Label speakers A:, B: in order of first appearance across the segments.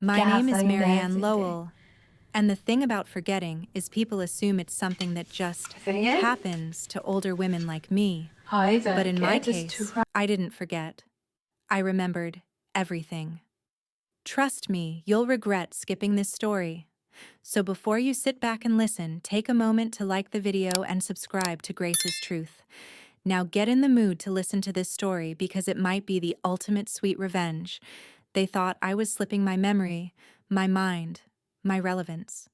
A: My
B: Kaya
A: name is
B: sa'yo dahil
A: Marianne
B: sa'yo.
A: Lowell, and the thing about forgetting is people assume it's something that just
B: Sige.
A: happens to older women like me.
B: Hi,
A: But
B: the
A: in my
B: cat is too
A: case, I didn't forget. I remembered everything. Trust me, you'll regret skipping this story. So before you sit back and listen, take a moment to like the video and subscribe to Grace's Truth. Now get in the mood to listen to this story because it might be the ultimate sweet revenge. They thought I was slipping my memory, my mind, my relevance.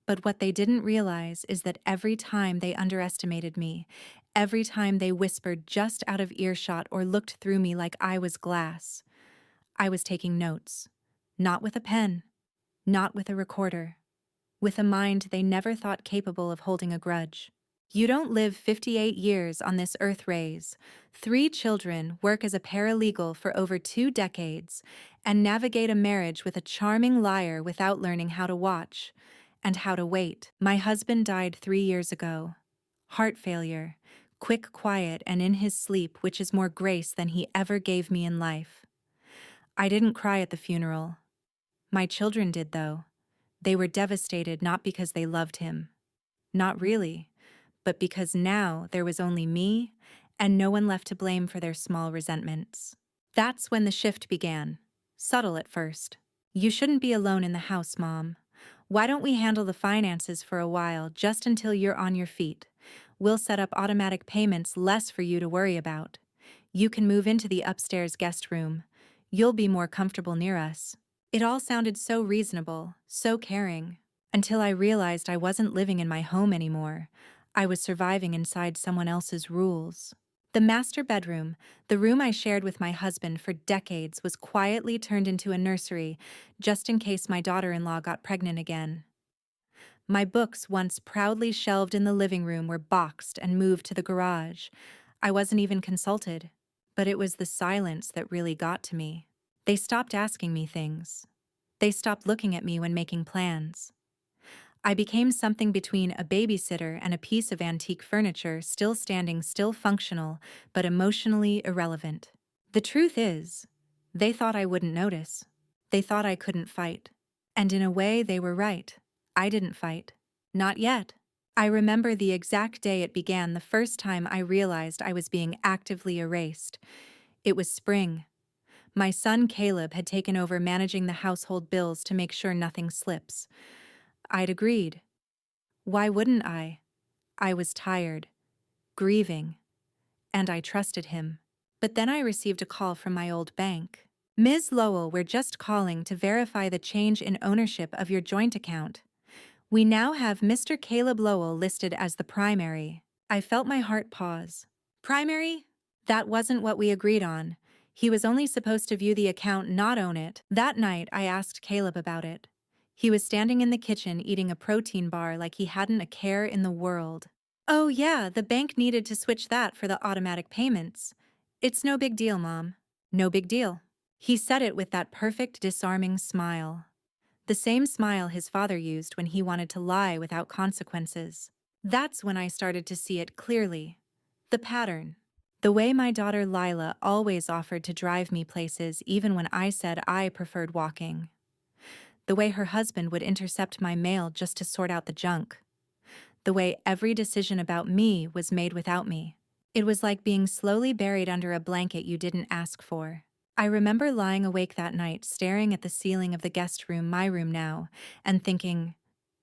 A: But what they didn't realize is that every time they underestimated me, every time they whispered just out of earshot or looked through me like I was glass, I was taking notes. Not with a pen, not with a recorder, with a mind they never thought capable of holding a grudge. You don't live 58 years on this earth, raise 3 children, work as a paralegal for over 2 decades, and navigate a marriage with a charming liar without learning how to watch and how to wait. My husband died 3 years ago. Heart failure, quick, quiet, and in his sleep, which is more grace than he ever gave me in life. I didn't cry at the funeral. My children did, though. They were devastated not because they loved him. Not really, but because now there was only me and no one left to blame for their small resentments. That's when the shift began. Subtle at first. You shouldn't be alone in the house, Mom. Why don't we handle the finances for a while, just until you're on your feet? We'll set up automatic payments, less for you to worry about. You can move into the upstairs guest room. You'll be more comfortable near us. It all sounded so reasonable, so caring, until I realized I wasn't living in my home anymore. I was surviving inside someone else's rules. The master bedroom, the room I shared with my husband for decades, was quietly turned into a nursery, just in case my daughter-in-law got pregnant again. My books, once proudly shelved in the living room, were boxed and moved to the garage. I wasn't even consulted, but it was the silence that really got to me. They stopped asking me things. They stopped looking at me when making plans. I became something between a babysitter and a piece of antique furniture, still standing, still functional, but emotionally irrelevant. The truth is, they thought I wouldn't notice. They thought I couldn't fight. And in a way, they were right. I didn't fight. Not yet. I remember the exact day it began, the first time I realized I was being actively erased. It was spring. My son Caleb had taken over managing the household bills to make sure nothing slips. I'd agreed. Why wouldn't I? I was tired, grieving, and I trusted him. But then I received a call from my old bank. Ms. Lowell, we're just calling to verify the change in ownership of your joint account. We now have Mr. Caleb Lowell listed as the primary. I felt my heart pause. Primary? That wasn't what we agreed on. He was only supposed to view the account, not own it. That night, I asked Caleb about it. He was standing in the kitchen eating a protein bar like he hadn't a care in the world. Oh yeah, the bank needed to switch that for the automatic payments. It's no big deal, Mom. No big deal. He said it with that perfect, disarming smile. The same smile his father used when he wanted to lie without consequences. That's when I started to see it clearly. The pattern. The way my daughter Lila always offered to drive me places even when I said I preferred walking. The way her husband would intercept my mail just to sort out the junk. The way every decision about me was made without me. It was like being slowly buried under a blanket you didn't ask for. I remember lying awake that night, staring at the ceiling of the guest room, my room now, and thinking,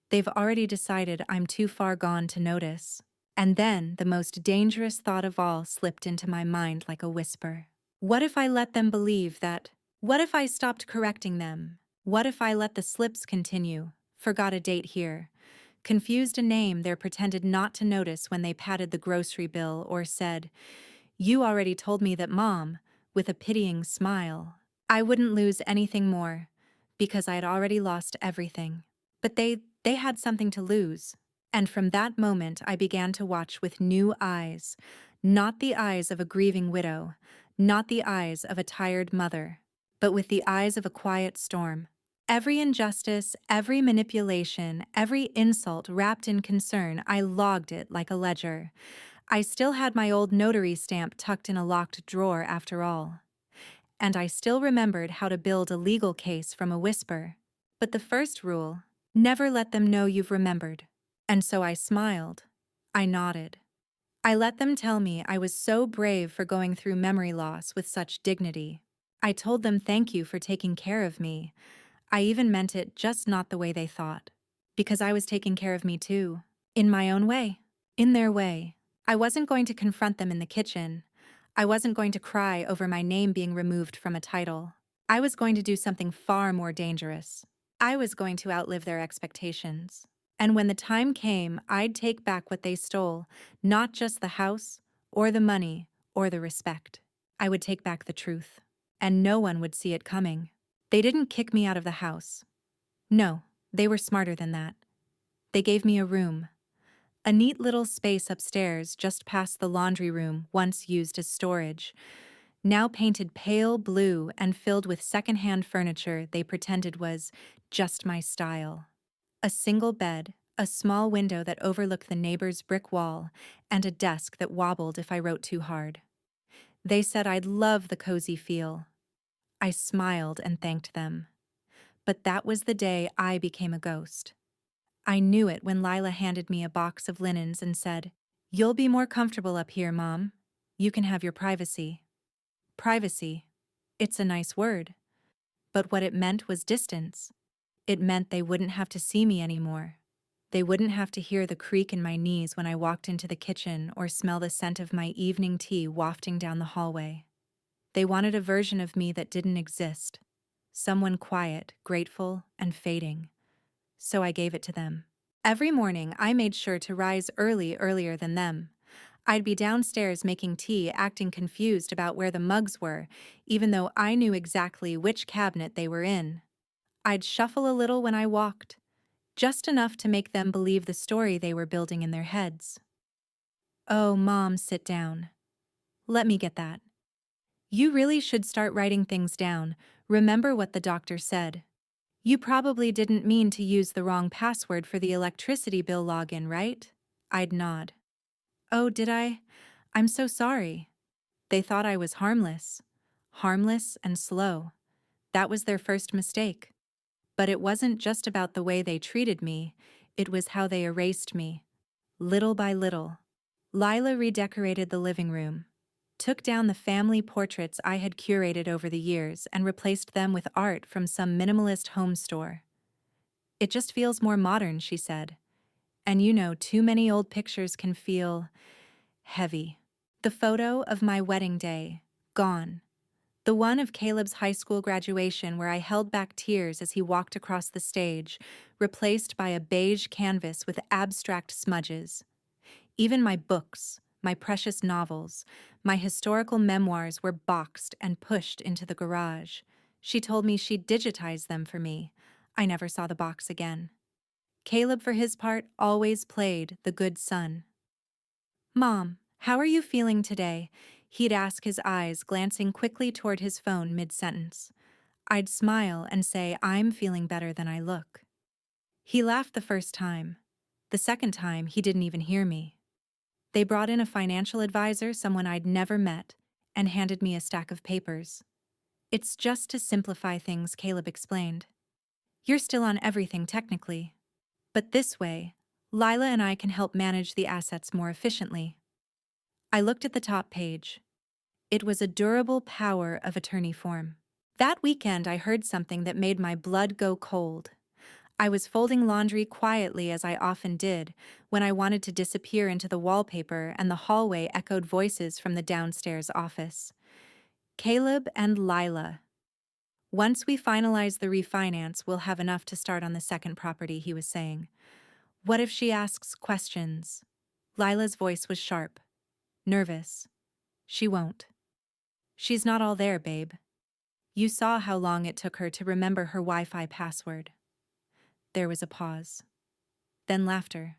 A: they've already decided I'm too far gone to notice. And then the most dangerous thought of all slipped into my mind like a whisper. What if I let them believe that? What if I stopped correcting them? What if I let the slips continue? Forgot a date here. Confused a name they pretended not to notice when they padded the grocery bill, or said, "You already told me that, Mom," with a pitying smile. I wouldn't lose anything more, because I had already lost everything. But they had something to lose. And from that moment I began to watch with new eyes, not the eyes of a grieving widow, not the eyes of a tired mother, but with the eyes of a quiet storm. Every injustice, every manipulation, every insult wrapped in concern, I logged it like a ledger. I still had my old notary stamp tucked in a locked drawer after all. and I still remembered how to build a legal case from a whisper. But the first rule, never let them know you've remembered. And so I smiled. I nodded. I let them tell me I was so brave for going through memory loss with such dignity. I told them thank you for taking care of me. I even meant it, just not the way they thought. Because I was taking care of me too. In my own way. In their way. I wasn't going to confront them in the kitchen. I wasn't going to cry over my name being removed from a title. I was going to do something far more dangerous. I was going to outlive their expectations. And when the time came, I'd take back what they stole, not just the house, or the money, or the respect. I would take back the truth. And no one would see it coming. They didn't kick me out of the house. No, they were smarter than that. They gave me a room. A neat little space upstairs just past the laundry room once used as storage, now painted pale blue and filled with secondhand furniture they pretended was just my style. A single bed, a small window that overlooked the neighbor's brick wall, and a desk that wobbled if I wrote too hard. They said I'd love the cozy feel. I smiled and thanked them. But that was the day I became a ghost. I knew it when Lila handed me a box of linens and said, "You'll be more comfortable up here, Mom. You can have your privacy." Privacy. It's a nice word. But what it meant was distance. It meant they wouldn't have to see me anymore. They wouldn't have to hear the creak in my knees when I walked into the kitchen or smell the scent of my evening tea wafting down the hallway. They wanted a version of me that didn't exist. Someone quiet, grateful, and fading. So I gave it to them. Every morning, I made sure to rise earlier than them. I'd be downstairs making tea, acting confused about where the mugs were, even though I knew exactly which cabinet they were in. I'd shuffle a little when I walked, just enough to make them believe the story they were building in their heads. "Oh, Mom, sit down. Let me get that. You really should start writing things down. Remember what the doctor said. You probably didn't mean to use the wrong password for the electricity bill login, right?" I'd nod. "Oh, did I? I'm so sorry." They thought I was harmless. Harmless and slow. That was their first mistake. But it wasn't just about the way they treated me, it was how they erased me. Little by little. Lila redecorated the living room, took down the family portraits I had curated over the years and replaced them with art from some minimalist home store. "It just feels more modern," she said. "And you know, too many old pictures can feel heavy." The photo of my wedding day, gone. The one of Caleb's high school graduation where I held back tears as he walked across the stage, replaced by a beige canvas with abstract smudges. Even my books, my precious novels, my historical memoirs were boxed and pushed into the garage. She told me she'd digitize them for me. I never saw the box again. Caleb, for his part, always played the good son. "Mom, how are you feeling today?" He'd ask, his eyes glancing quickly toward his phone mid-sentence. I'd smile and say I'm feeling better than I look. He laughed the first time. The second time, he didn't even hear me. They brought in a financial advisor, someone I'd never met, and handed me a stack of papers. "It's just to simplify things," Caleb explained. "You're still on everything technically. But this way, Lila and I can help manage the assets more efficiently." I looked at the top page. It was a durable power of attorney form. That weekend, I heard something that made my blood go cold. I was folding laundry quietly, as I often did, when I wanted to disappear into the wallpaper, and the hallway echoed voices from the downstairs office. "Caleb and Lila. Once we finalize the refinance, we'll have enough to start on the second property," he was saying. "What if she asks questions?" Lila's voice was sharp, nervous. "She won't. She's not all there, babe. You saw how long it took her to remember her Wi-Fi password." There was a pause. Then laughter.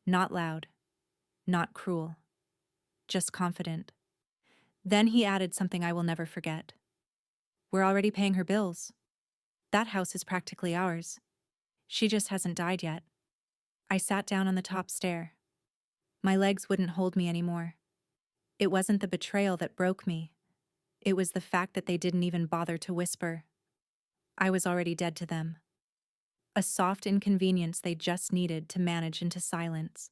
A: Not loud. Not cruel. Just confident. Then he added something I will never forget. "We're already paying her bills. That house is practically ours. She just hasn't died yet." I sat down on the top stair. My legs wouldn't hold me anymore. It wasn't the betrayal that broke me. It was the fact that they didn't even bother to whisper. I was already dead to them. A soft inconvenience they just needed to manage into silence.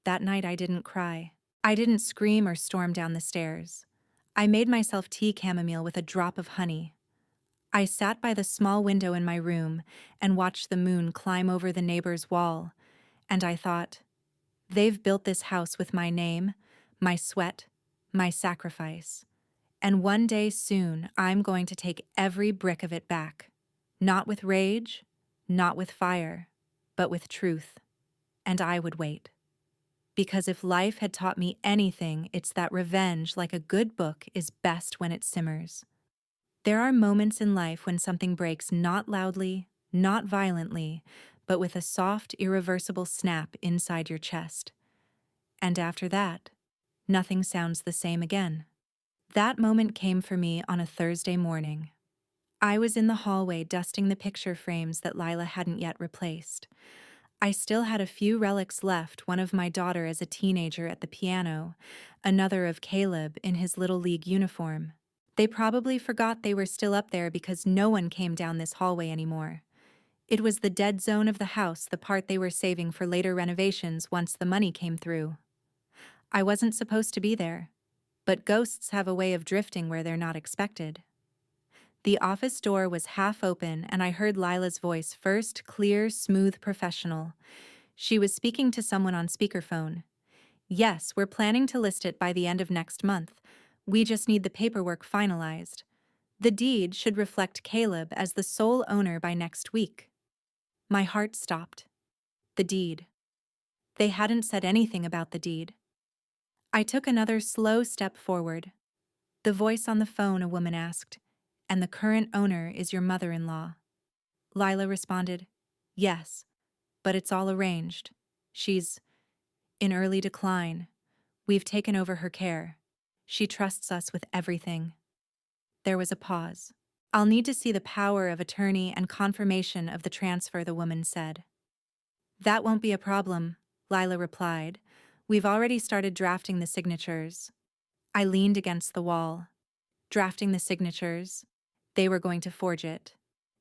A: That night I didn't cry. I didn't scream or storm down the stairs. I made myself tea chamomile with a drop of honey. I sat by the small window in my room and watched the moon climb over the neighbor's wall, and I thought, they've built this house with my name, my sweat, my sacrifice. And one day soon, I'm going to take every brick of it back. Not with rage, not with fire, but with truth. And I would wait. Because if life had taught me anything, it's that revenge, like a good book, is best when it simmers. There are moments in life when something breaks not loudly, not violently, but with a soft, irreversible snap inside your chest. And after that, nothing sounds the same again. That moment came for me on a Thursday morning. I was in the hallway dusting the picture frames that Lila hadn't yet replaced. I still had a few relics left, one of my daughter as a teenager at the piano, another of Caleb in his Little League uniform. They probably forgot they were still up there because no one came down this hallway anymore. It was the dead zone of the house, the part they were saving for later renovations once the money came through. I wasn't supposed to be there, but ghosts have a way of drifting where they're not expected. The office door was half open and I heard Lila's voice first, clear, smooth, professional. She was speaking to someone on speakerphone. Yes, we're planning to list it by the end of next month. We just need the paperwork finalized. The deed should reflect Caleb as the sole owner by next week. My heart stopped. The deed. They hadn't said anything about the deed. I took another slow step forward. The voice on the phone, a woman asked, "And the current owner is your mother-in-law?" Lila responded, "Yes, but it's all arranged. She's in early decline. We've taken over her care. She trusts us with everything." There was a pause. "I'll need to see the power of attorney and confirmation of the transfer," the woman said. "That won't be a problem," Lila replied. "We've already started drafting the signatures." I leaned against the wall. Drafting the signatures. They were going to forge it.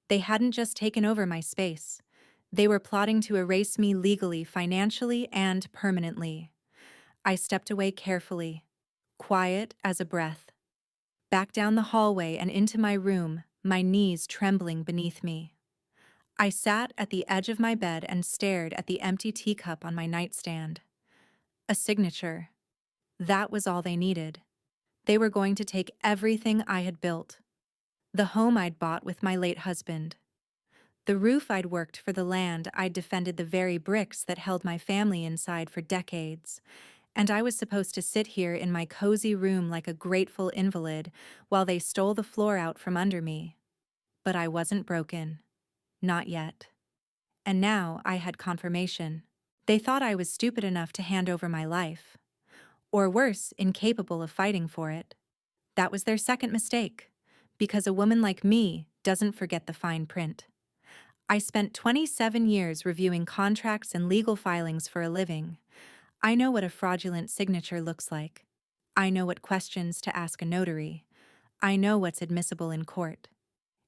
A: They hadn't just taken over my space. They were plotting to erase me legally, financially, and permanently. I stepped away carefully, quiet as a breath. Back down the hallway and into my room, my knees trembling beneath me. I sat at the edge of my bed and stared at the empty teacup on my nightstand. A signature. That was all they needed. They were going to take everything I had built. The home I'd bought with my late husband. The roof I'd worked for, the land I'd defended, the very bricks that held my family inside for decades. And I was supposed to sit here in my cozy room like a grateful invalid while they stole the floor out from under me. But I wasn't broken. Not yet. And now I had confirmation. They thought I was stupid enough to hand over my life. Or worse, incapable of fighting for it. That was their second mistake. Because a woman like me doesn't forget the fine print. I spent 27 years reviewing contracts and legal filings for a living. I know what a fraudulent signature looks like. I know what questions to ask a notary. I know what's admissible in court.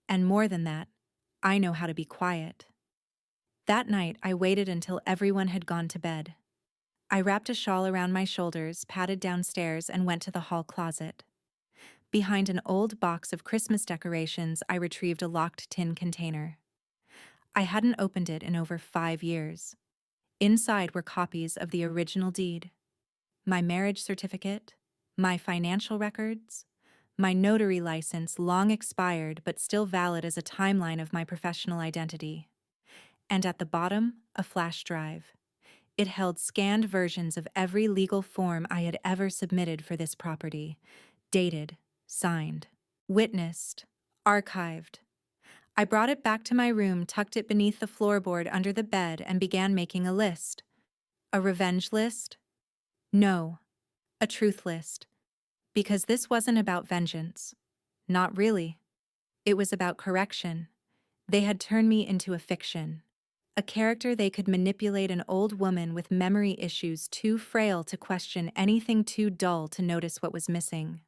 A: And more than that, I know how to be quiet. That night, I waited until everyone had gone to bed. I wrapped a shawl around my shoulders, padded downstairs, and went to the hall closet. Behind an old box of Christmas decorations, I retrieved a locked tin container. I hadn't opened it in over 5 years. Inside were copies of the original deed, my marriage certificate, my financial records, my notary license, long expired but still valid as a timeline of my professional identity. And at the bottom, a flash drive. It held scanned versions of every legal form I had ever submitted for this property, dated, signed, witnessed, archived. I brought it back to my room, tucked it beneath the floorboard under the bed, and began making a list. A revenge list? No, a truth list. Because this wasn't about vengeance. Not really. It was about correction. They had turned me into a fiction. A character they could manipulate, an old woman with memory issues too frail to question anything, too dull to notice what was missing.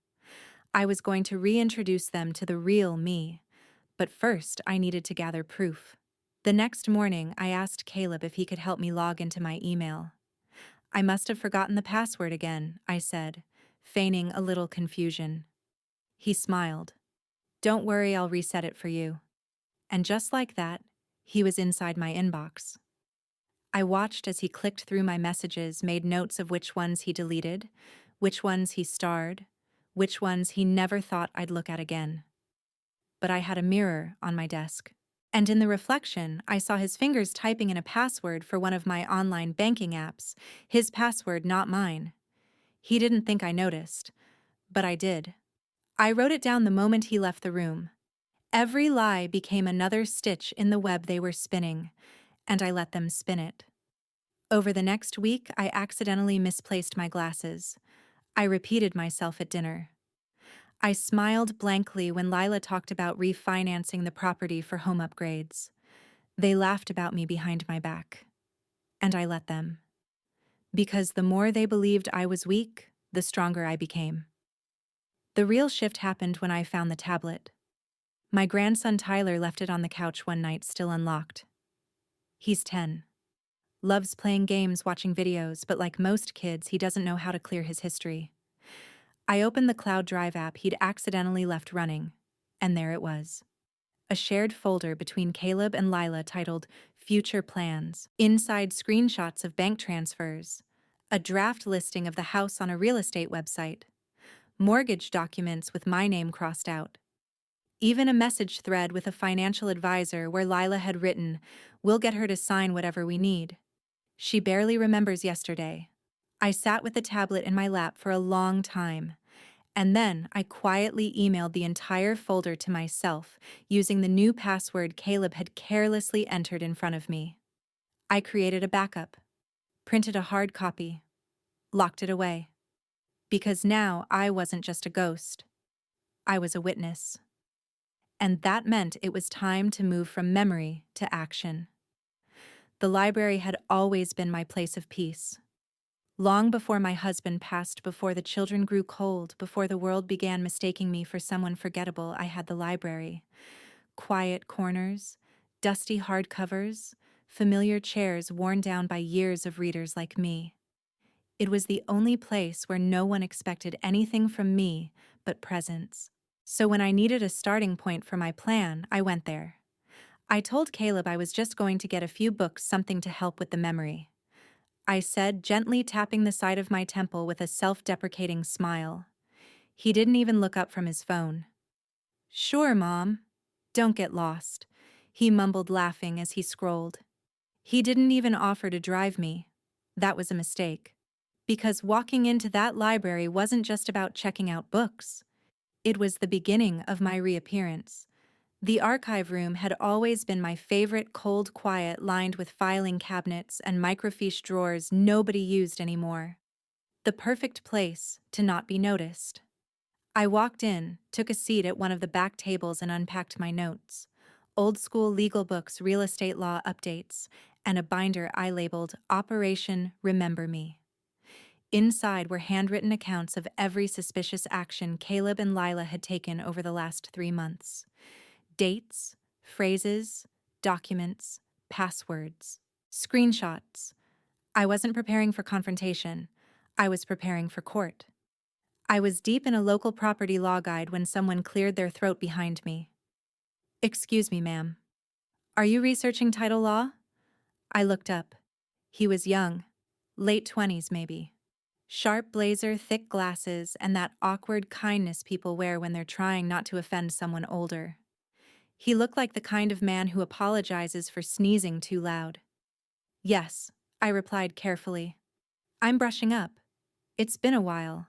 A: I was going to reintroduce them to the real me, but first I needed to gather proof. The next morning, I asked Caleb if he could help me log into my email. I must have forgotten the password again, I said, feigning a little confusion. He smiled. Don't worry, I'll reset it for you. And just like that, he was inside my inbox. I watched as he clicked through my messages, made notes of which ones he deleted, which ones he starred, which ones he never thought I'd look at again. But I had a mirror on my desk. And in the reflection, I saw his fingers typing in a password for one of my online banking apps, his password, not mine. He didn't think I noticed, but I did. I wrote it down the moment he left the room. Every lie became another stitch in the web they were spinning, and I let them spin it. Over the next week, I accidentally misplaced my glasses. I repeated myself at dinner. I smiled blankly when Lila talked about refinancing the property for home upgrades. They laughed about me behind my back. And I let them. Because the more they believed I was weak, the stronger I became. The real shift happened when I found the tablet. My grandson Tyler left it on the couch one night, still unlocked. He's 10. Loves playing games, watching videos, but like most kids, he doesn't know how to clear his history. I opened the Cloud Drive app he'd accidentally left running, and there it was. A shared folder between Caleb and Lila titled Future Plans, inside screenshots of bank transfers, a draft listing of the house on a real estate website, mortgage documents with my name crossed out, even a message thread with a financial advisor where Lila had written, "We'll get her to sign whatever we need." She barely remembers yesterday. I sat with the tablet in my lap for a long time, and then I quietly emailed the entire folder to myself using the new password Caleb had carelessly entered in front of me. I created a backup, printed a hard copy, locked it away. Because now I wasn't just a ghost. I was a witness. And that meant it was time to move from memory to action. The library had always been my place of peace. Long before my husband passed, before the children grew cold, before the world began mistaking me for someone forgettable, I had the library. Quiet corners, dusty hardcovers, familiar chairs worn down by years of readers like me. It was the only place where no one expected anything from me but presence. So when I needed a starting point for my plan, I went there. I told Caleb I was just going to get a few books, something to help with the memory. I said, gently tapping the side of my temple with a self-deprecating smile. He didn't even look up from his phone. "Sure, Mom. Don't get lost," he mumbled, laughing as he scrolled. He didn't even offer to drive me. That was a mistake. Because walking into that library wasn't just about checking out books. It was the beginning of my reappearance. The archive room had always been my favorite, cold quiet, lined with filing cabinets and microfiche drawers nobody used anymore. The perfect place to not be noticed. I walked in, took a seat at one of the back tables and unpacked my notes. Old school legal books, real estate law updates, and a binder I labeled Operation Remember Me. Inside were handwritten accounts of every suspicious action Caleb and Lila had taken over the last 3 months. Dates, phrases, documents, passwords, screenshots. I wasn't preparing for confrontation. I was preparing for court. I was deep in a local property law guide when someone cleared their throat behind me. "Excuse me, ma'am. Are you researching title law?" I looked up. He was young, late 20s maybe. Sharp blazer, thick glasses, and that awkward kindness people wear when they're trying not to offend someone older. He looked like the kind of man who apologizes for sneezing too loud. "Yes," I replied carefully. "I'm brushing up. It's been a while."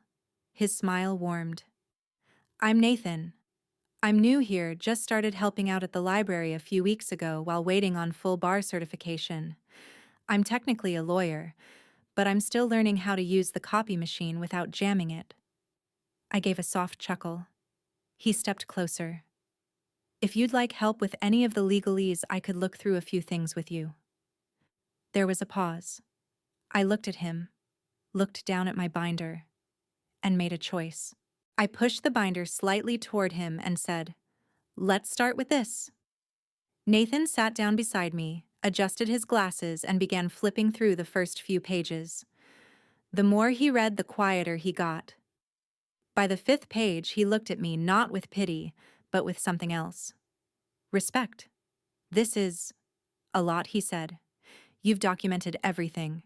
A: His smile warmed. "I'm Nathan. I'm new here, just started helping out at the library a few weeks ago while waiting on full bar certification. I'm technically a lawyer, but I'm still learning how to use the copy machine without jamming it." I gave a soft chuckle. He stepped closer. "If you'd like help with any of the legalese, I could look through a few things with you." There was a pause. I looked at him, looked down at my binder, and made a choice. I pushed the binder slightly toward him and said, "Let's start with this." Nathan sat down beside me, adjusted his glasses, and began flipping through the first few pages. The more he read, the quieter he got. By the fifth page, he looked at me not with pity, but with something else. Respect. "This is a lot," he said. "You've documented everything."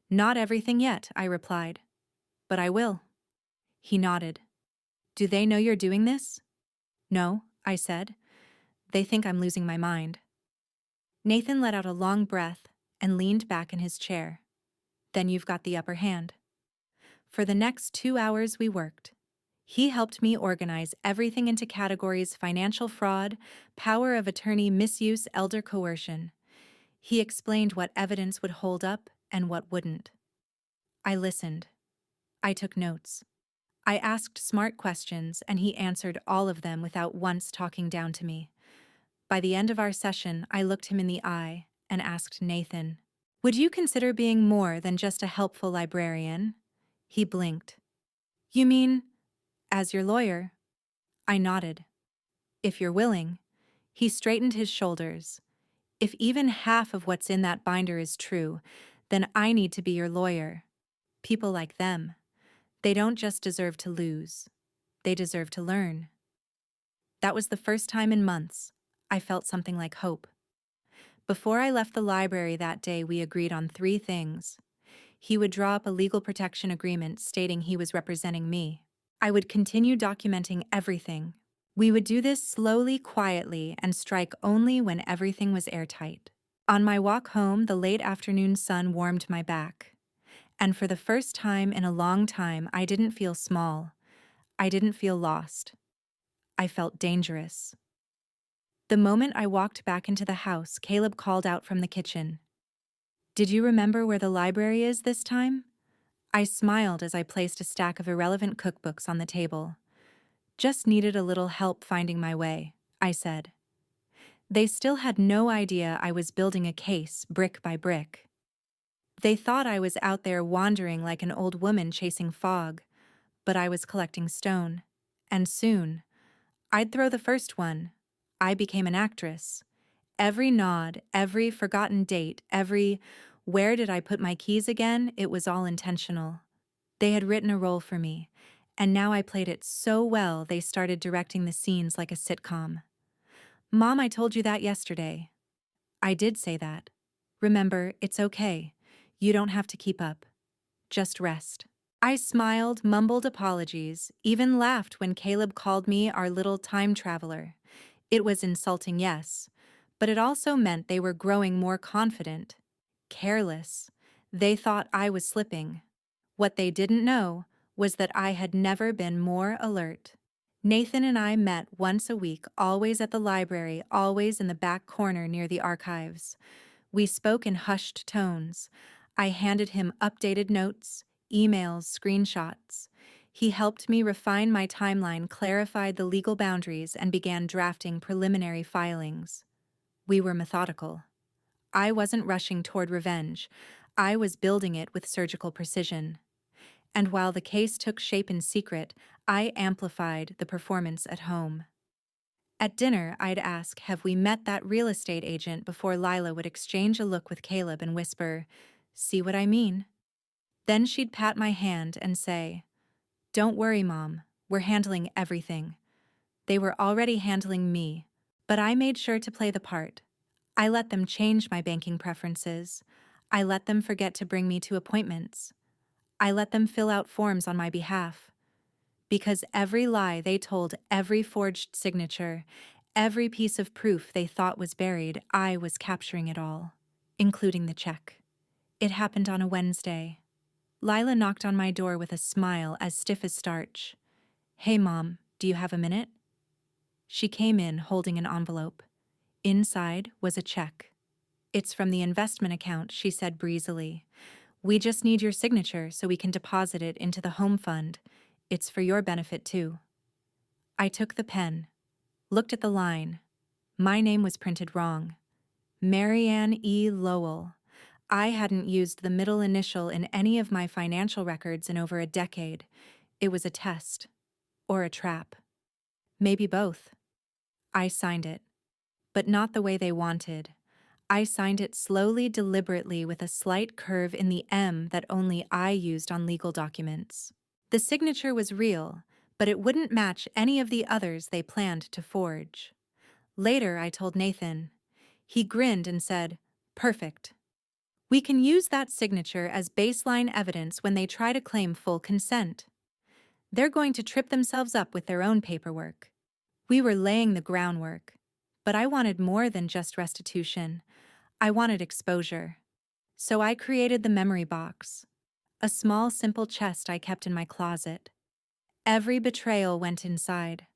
A: "Not everything yet," I replied. "But I will." He nodded. "Do they know you're doing this?" "No," I said. "They think I'm losing my mind." Nathan let out a long breath and leaned back in his chair. "Then you've got the upper hand." For the next 2 hours we worked. He helped me organize everything into categories: financial fraud, power of attorney misuse, elder coercion. He explained what evidence would hold up and what wouldn't. I listened. I took notes. I asked smart questions, and he answered all of them without once talking down to me. By the end of our session, I looked him in the eye and asked Nathan, "Would you consider being more than just a helpful librarian?" He blinked. "You mean, as your lawyer?" I nodded. "If you're willing." He straightened his shoulders. "If even half of what's in that binder is true, then I need to be your lawyer. People like them, they don't just deserve to lose. They deserve to learn." That was the first time in months I felt something like hope. Before I left the library that day, we agreed on 3 things. He would draw up a legal protection agreement stating he was representing me. I would continue documenting everything. We would do this slowly, quietly, and strike only when everything was airtight. On my walk home, the late afternoon sun warmed my back. And for the first time in a long time, I didn't feel small. I didn't feel lost. I felt dangerous. The moment I walked back into the house, Caleb called out from the kitchen. "Did you remember where the library is this time?" I smiled as I placed a stack of irrelevant cookbooks on the table. "Just needed a little help finding my way," I said. They still had no idea I was building a case brick by brick. They thought I was out there wandering like an old woman chasing fog, but I was collecting stone. And soon, I'd throw the first one. I became an actress. Every nod, every forgotten date, every "where did I put my keys again?" it was all intentional. They had written a role for me, and now I played it so well they started directing the scenes like a sitcom. "Mom, I told you that yesterday." I did say that. "Remember, it's okay. You don't have to keep up. Just rest." I smiled, mumbled apologies, even laughed when Caleb called me our little time traveler. It was insulting, yes, but it also meant they were growing more confident. Careless. They thought I was slipping. What they didn't know was that I had never been more alert. Nathan and I met once a week, always at the library, always in the back corner near the archives. We spoke in hushed tones. I handed him updated notes, emails, screenshots. He helped me refine my timeline, clarified the legal boundaries, and began drafting preliminary filings. We were methodical. I wasn't rushing toward revenge. I was building it with surgical precision. And while the case took shape in secret, I amplified the performance at home. At dinner, I'd ask, "Have we met that real estate agent?" before Lila would exchange a look with Caleb and whisper, "See what I mean?" Then she'd pat my hand and say, "Don't worry, Mom, we're handling everything." They were already handling me, but I made sure to play the part. I let them change my banking preferences. I let them forget to bring me to appointments. I let them fill out forms on my behalf. Because every lie they told, every forged signature, every piece of proof they thought was buried, I was capturing it all, including the check. It happened on a Wednesday. Lila knocked on my door with a smile as stiff as starch. "Hey, Mom, do you have a minute?" She came in holding an envelope. Inside was a check. "It's from the investment account," she said breezily. "We just need your signature so we can deposit it into the home fund. It's for your benefit, too." I took the pen, looked at the line. My name was printed wrong. Marianne E. Lowell. I hadn't used the middle initial in any of my financial records in over a decade. It was a test. or a trap? Maybe both. I signed it, but not the way they wanted. I signed it slowly, deliberately, with a slight curve in the M that only I used on legal documents. The signature was real, but it wouldn't match any of the others they planned to forge. Later, I told Nathan. He grinned and said, "Perfect. We can use that signature as baseline evidence when they try to claim full consent. They're going to trip themselves up with their own paperwork." We were laying the groundwork, but I wanted more than just restitution. I wanted exposure. So I created the memory box, a small, simple chest I kept in my closet. Every betrayal went inside.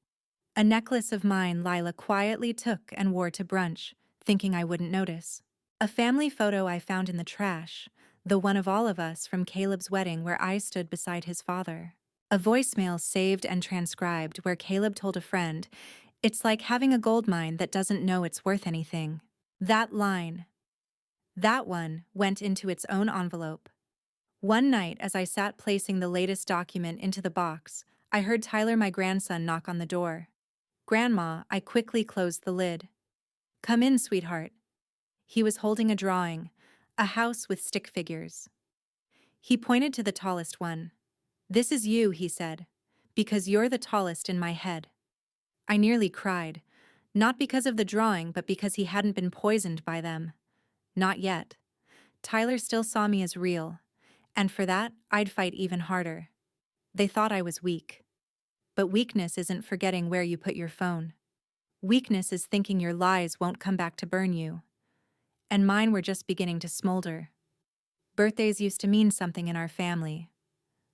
A: A necklace of mine Lila quietly took and wore to brunch, thinking I wouldn't notice. A family photo I found in the trash, the one of all of us from Caleb's wedding where I stood beside his father. A voicemail saved and transcribed where Caleb told a friend, "It's like having a gold mine that doesn't know it's worth anything." That line, that one, went into its own envelope. One night, as I sat placing the latest document into the box, I heard Tyler, my grandson, knock on the door. "Grandma," I quickly closed the lid. "Come in, sweetheart." He was holding a drawing, a house with stick figures. He pointed to the tallest one. "This is you," he said, "because you're the tallest in my head." I nearly cried, not because of the drawing, but because he hadn't been poisoned by them. Not yet. Tyler still saw me as real, and for that, I'd fight even harder. They thought I was weak. But weakness isn't forgetting where you put your phone. Weakness is thinking your lies won't come back to burn you. And mine were just beginning to smolder. Birthdays used to mean something in our family.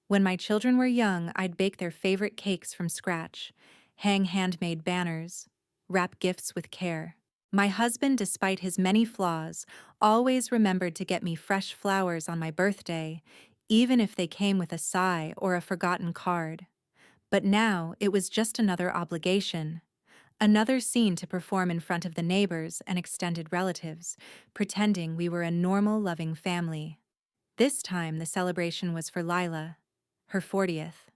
A: When my children were young, I'd bake their favorite cakes from scratch, hang handmade banners, wrap gifts with care. My husband, despite his many flaws, always remembered to get me fresh flowers on my birthday, even if they came with a sigh or a forgotten card. But now it was just another obligation, another scene to perform in front of the neighbors and extended relatives, pretending we were a normal, loving family. This time the celebration was for Lila, her 40th.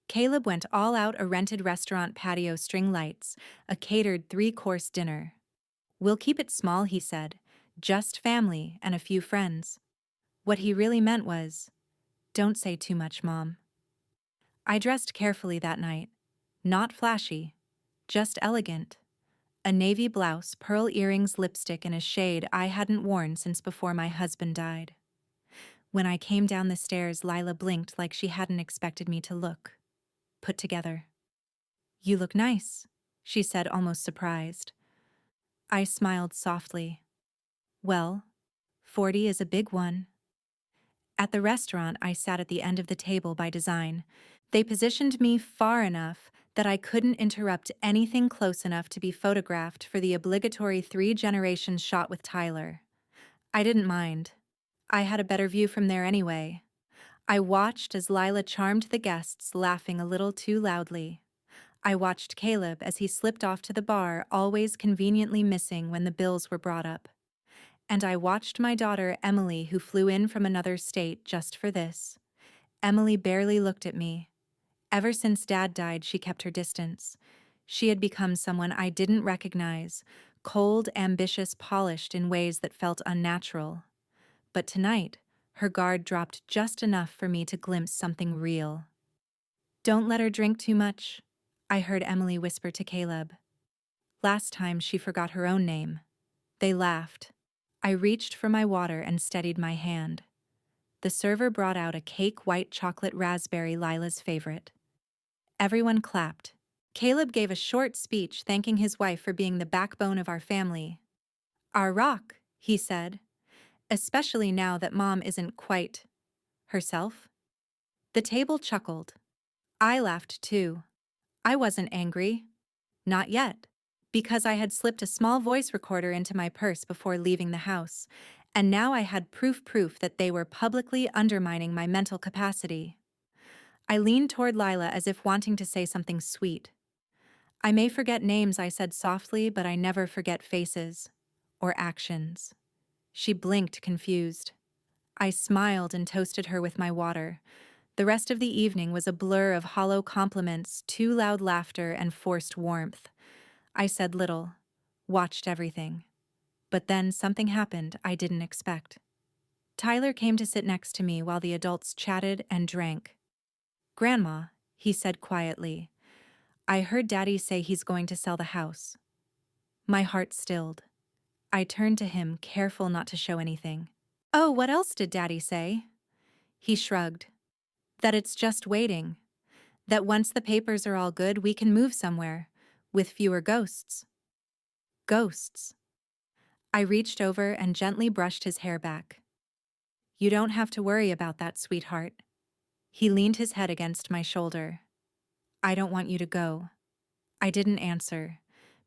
A: Caleb went all out, a rented restaurant patio, string lights, a catered 3-course dinner. "We'll keep it small," he said, "just family and a few friends." What he really meant was, "Don't say too much, Mom." I dressed carefully that night. Not flashy, just elegant. A navy blouse, pearl earrings, lipstick, and a shade I hadn't worn since before my husband died. When I came down the stairs, Lila blinked like she hadn't expected me to look put together. "You look nice," she said, almost surprised. I smiled softly. "Well, 40 is a big one." At the restaurant, I sat at the end of the table by design. They positioned me far enough that I couldn't interrupt anything close enough to be photographed for the obligatory 3 generations shot with Tyler. I didn't mind. I had a better view from there anyway. I watched as Lila charmed the guests, laughing a little too loudly. I watched Caleb as he slipped off to the bar, always conveniently missing when the bills were brought up. And I watched my daughter, Emily, who flew in from another state just for this. Emily barely looked at me. Ever since Dad died, she kept her distance. She had become someone I didn't recognize, cold, ambitious, polished in ways that felt unnatural. But tonight, her guard dropped just enough for me to glimpse something real. "Don't let her drink too much," I heard Emily whisper to Caleb. Last time she forgot her own name. They laughed. I reached for my water and steadied my hand. The server brought out a cake, white chocolate raspberry, Lila's favorite. Everyone clapped. Caleb gave a short speech thanking his wife for being the backbone of our family. "Our rock," he said, "especially now that Mom isn't quite herself." The table chuckled. I laughed too. I wasn't angry. Not yet. Because I had slipped a small voice recorder into my purse before leaving the house, and now I had proof that they were publicly undermining my mental capacity. I leaned toward Lila as if wanting to say something sweet. "I may forget names," I said softly, "but I never forget faces. Or actions." She blinked, confused. I smiled and toasted her with my water. The rest of the evening was a blur of hollow compliments, too loud laughter, and forced warmth. I said little, watched everything. But then something happened I didn't expect. Tyler came to sit next to me while the adults chatted and drank. "Grandma," he said quietly, "I heard Daddy say he's going to sell the house." My heart stilled. I turned to him, careful not to show anything. "Oh, what else did Daddy say?" He shrugged. "That it's just waiting. That once the papers are all good, we can move somewhere, with fewer ghosts." Ghosts. I reached over and gently brushed his hair back. "You don't have to worry about that, sweetheart." He leaned his head against my shoulder. "I don't want you to go." I didn't answer,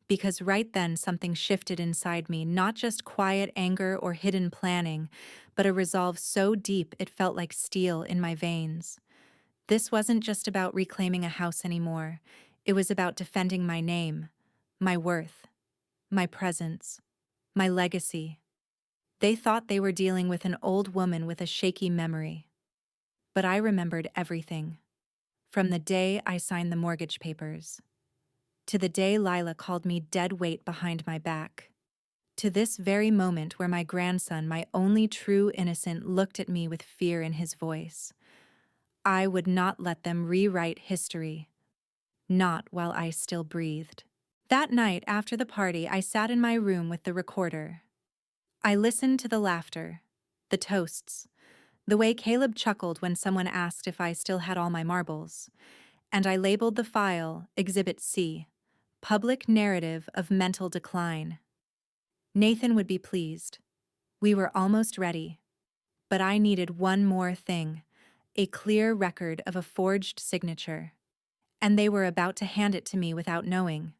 A: because right then something shifted inside me, not just quiet anger or hidden planning, but a resolve so deep it felt like steel in my veins. This wasn't just about reclaiming a house anymore. It was about defending my name, my worth, my presence, my legacy. They thought they were dealing with an old woman with a shaky memory. But I remembered everything. From the day I signed the mortgage papers, to the day Lila called me dead weight behind my back, to this very moment where my grandson, my only true innocent, looked at me with fear in his voice. I would not let them rewrite history, not while I still breathed. That night after the party, I sat in my room with the recorder. I listened to the laughter, the toasts, the way Caleb chuckled when someone asked if I still had all my marbles, and I labeled the file Exhibit C, Public Narrative of Mental Decline. Nathan would be pleased. We were almost ready. But I needed one more thing, a clear record of a forged signature. And they were about to hand it to me without knowing.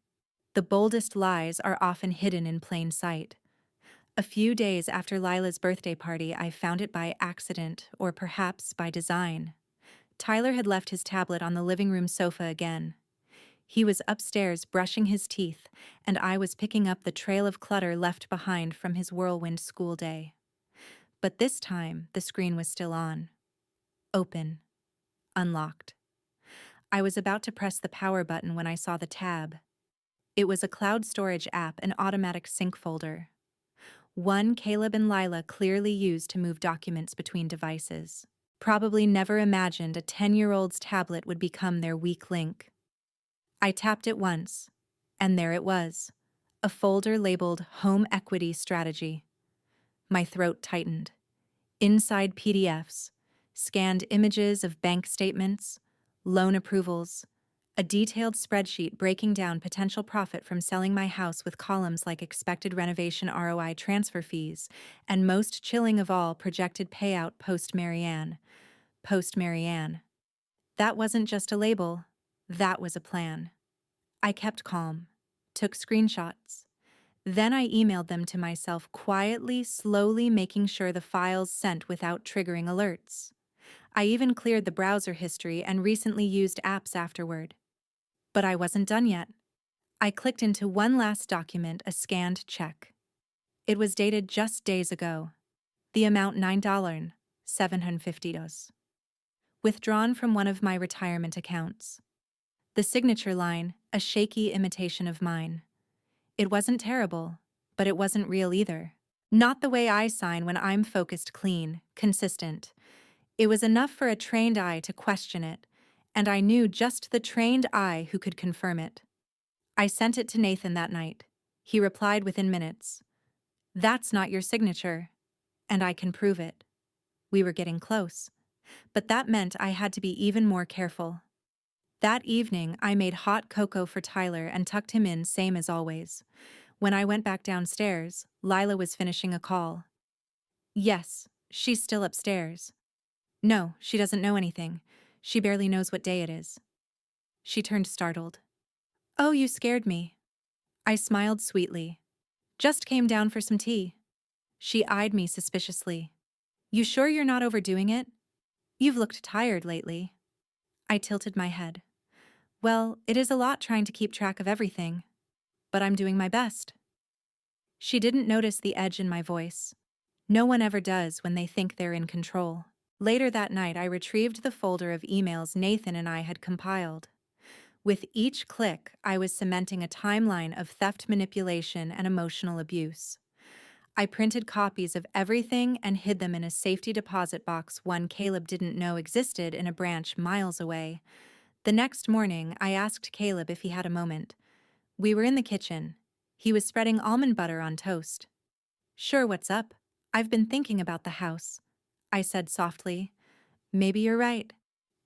A: The boldest lies are often hidden in plain sight. A few days after Lila's birthday party, I found it by accident, or perhaps by design. Tyler had left his tablet on the living room sofa again. He was upstairs brushing his teeth, and I was picking up the trail of clutter left behind from his whirlwind school day. But this time, the screen was still on. Open. Unlocked. I was about to press the power button when I saw the tab. It was a cloud storage app, an automatic sync folder. One Caleb and Lila clearly used to move documents between devices. Probably never imagined a 10-year-old's tablet would become their weak link. I tapped it once, and there it was, a folder labeled Home Equity Strategy. My throat tightened. Inside PDFs, scanned images of bank statements, loan approvals, a detailed spreadsheet breaking down potential profit from selling my house with columns like expected renovation ROI transfer fees, and most chilling of all, projected payout post-Marianne. Post-Marianne. That wasn't just a label, that was a plan. I kept calm, took screenshots. Then I emailed them to myself quietly, slowly making sure the files sent without triggering alerts. I even cleared the browser history and recently used apps afterward. But I wasn't done yet. I clicked into one last document, a scanned check. It was dated just days ago. The amount $9,750. Withdrawn from one of my retirement accounts. The signature line, a shaky imitation of mine. It wasn't terrible, but it wasn't real either. Not the way I sign when I'm focused, clean, consistent. It was enough for a trained eye to question it, and I knew just the trained eye who could confirm it. I sent it to Nathan that night. He replied within minutes. "That's not your signature, and I can prove it." We were getting close, but that meant I had to be even more careful. That evening, I made hot cocoa for Tyler and tucked him in, same as always. When I went back downstairs, Lila was finishing a call. "Yes, she's still upstairs." "No, she doesn't know anything. She barely knows what day it is." She turned startled. "Oh, you scared me." I smiled sweetly. "Just came down for some tea." She eyed me suspiciously. "You sure you're not overdoing it? You've looked tired lately." I tilted my head. "Well, it is a lot trying to keep track of everything, but I'm doing my best." She didn't notice the edge in my voice. No one ever does when they think they're in control. Later that night, I retrieved the folder of emails Nathan and I had compiled. With each click, I was cementing a timeline of theft, manipulation, and emotional abuse. I printed copies of everything and hid them in a safety deposit box one Caleb didn't know existed in a branch miles away. The next morning, I asked Caleb if he had a moment. We were in the kitchen. He was spreading almond butter on toast. "Sure, what's up? I've been thinking about the house," I said softly. "Maybe you're right.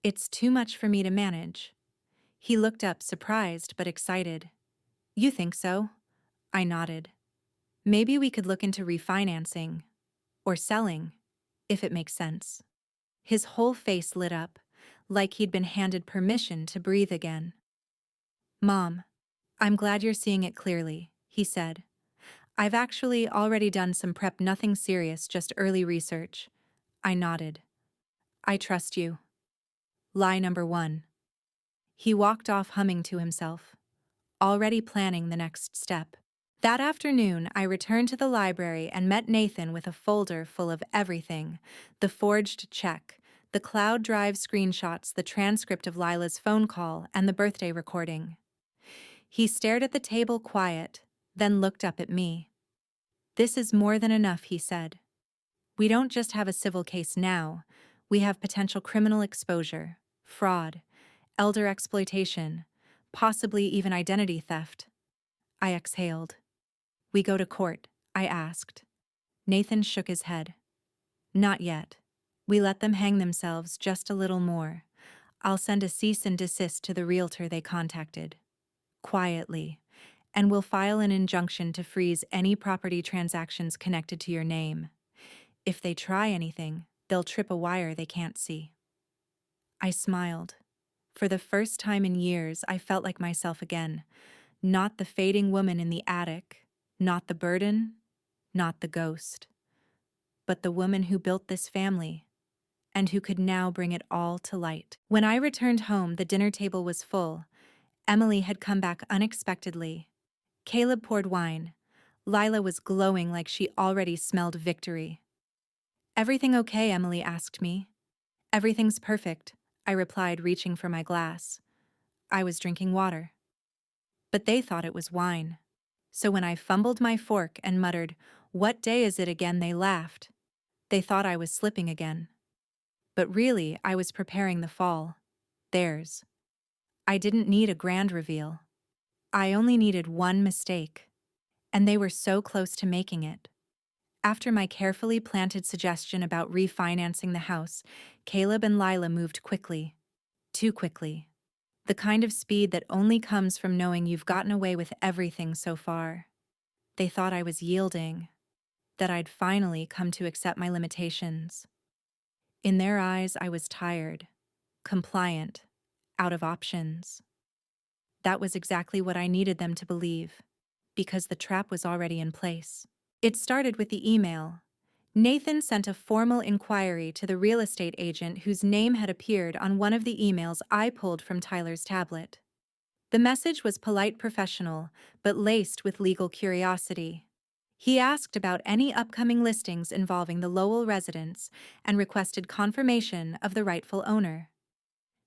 A: It's too much for me to manage." He looked up, surprised but excited. "You think so?" I nodded. "Maybe we could look into refinancing. Or selling, if it makes sense." His whole face lit up, like he'd been handed permission to breathe again. "Mom, I'm glad you're seeing it clearly," he said. "I've actually already done some prep, nothing serious, just early research." I nodded. "I trust you." Lie number one. He walked off humming to himself, already planning the next step. That afternoon, I returned to the library and met Nathan with a folder full of everything: the forged check, the cloud drive screenshots, the transcript of Lila's phone call, and the birthday recording. He stared at the table quiet, then looked up at me. "This is more than enough," he said. "We don't just have a civil case now, we have potential criminal exposure, fraud, elder exploitation, possibly even identity theft." I exhaled. "We go to court?" I asked. Nathan shook his head. "Not yet. We let them hang themselves just a little more. I'll send a cease and desist to the realtor they contacted. Quietly. And we'll file an injunction to freeze any property transactions connected to your name. If they try anything, they'll trip a wire they can't see." I smiled. For the first time in years, I felt like myself again. Not the fading woman in the attic, not the burden, not the ghost, but the woman who built this family and who could now bring it all to light. When I returned home, the dinner table was full. Emily had come back unexpectedly. Caleb poured wine. Lila was glowing like she already smelled victory. "Everything okay?" Emily asked me. "Everything's perfect," I replied, reaching for my glass. I was drinking water. But they thought it was wine. So when I fumbled my fork and muttered, "What day is it again?" they laughed. They thought I was slipping again. But really, I was preparing the fall. Theirs. I didn't need a grand reveal. I only needed one mistake. And they were so close to making it. After my carefully planted suggestion about refinancing the house, Caleb and Lila moved quickly. Too quickly. The kind of speed that only comes from knowing you've gotten away with everything so far. They thought I was yielding, that I'd finally come to accept my limitations. In their eyes, I was tired, compliant, out of options. That was exactly what I needed them to believe, because the trap was already in place. It started with the email. Nathan sent a formal inquiry to the real estate agent whose name had appeared on one of the emails I pulled from Tyler's tablet. The message was polite, professional, but laced with legal curiosity. He asked about any upcoming listings involving the Lowell residence and requested confirmation of the rightful owner.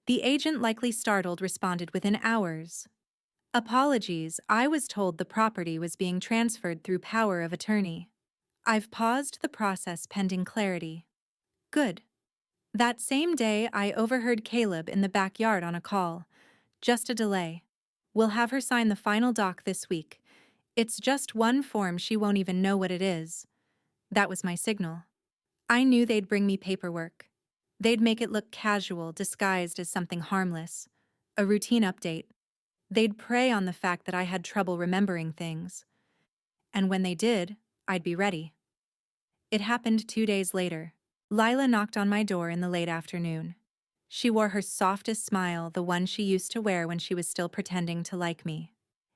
A: The agent, likely startled, responded within hours. "Apologies, I was told the property was being transferred through power of attorney. I've paused the process pending clarity." Good. That same day, I overheard Caleb in the backyard on a call. "Just a delay. We'll have her sign the final doc this week. It's just one form, she won't even know what it is." That was my signal. I knew they'd bring me paperwork. They'd make it look casual, disguised as something harmless. A routine update. They'd prey on the fact that I had trouble remembering things. And when they did, I'd be ready. It happened 2 days later. Lila knocked on my door in the late afternoon. She wore her softest smile, the one she used to wear when she was still pretending to like me.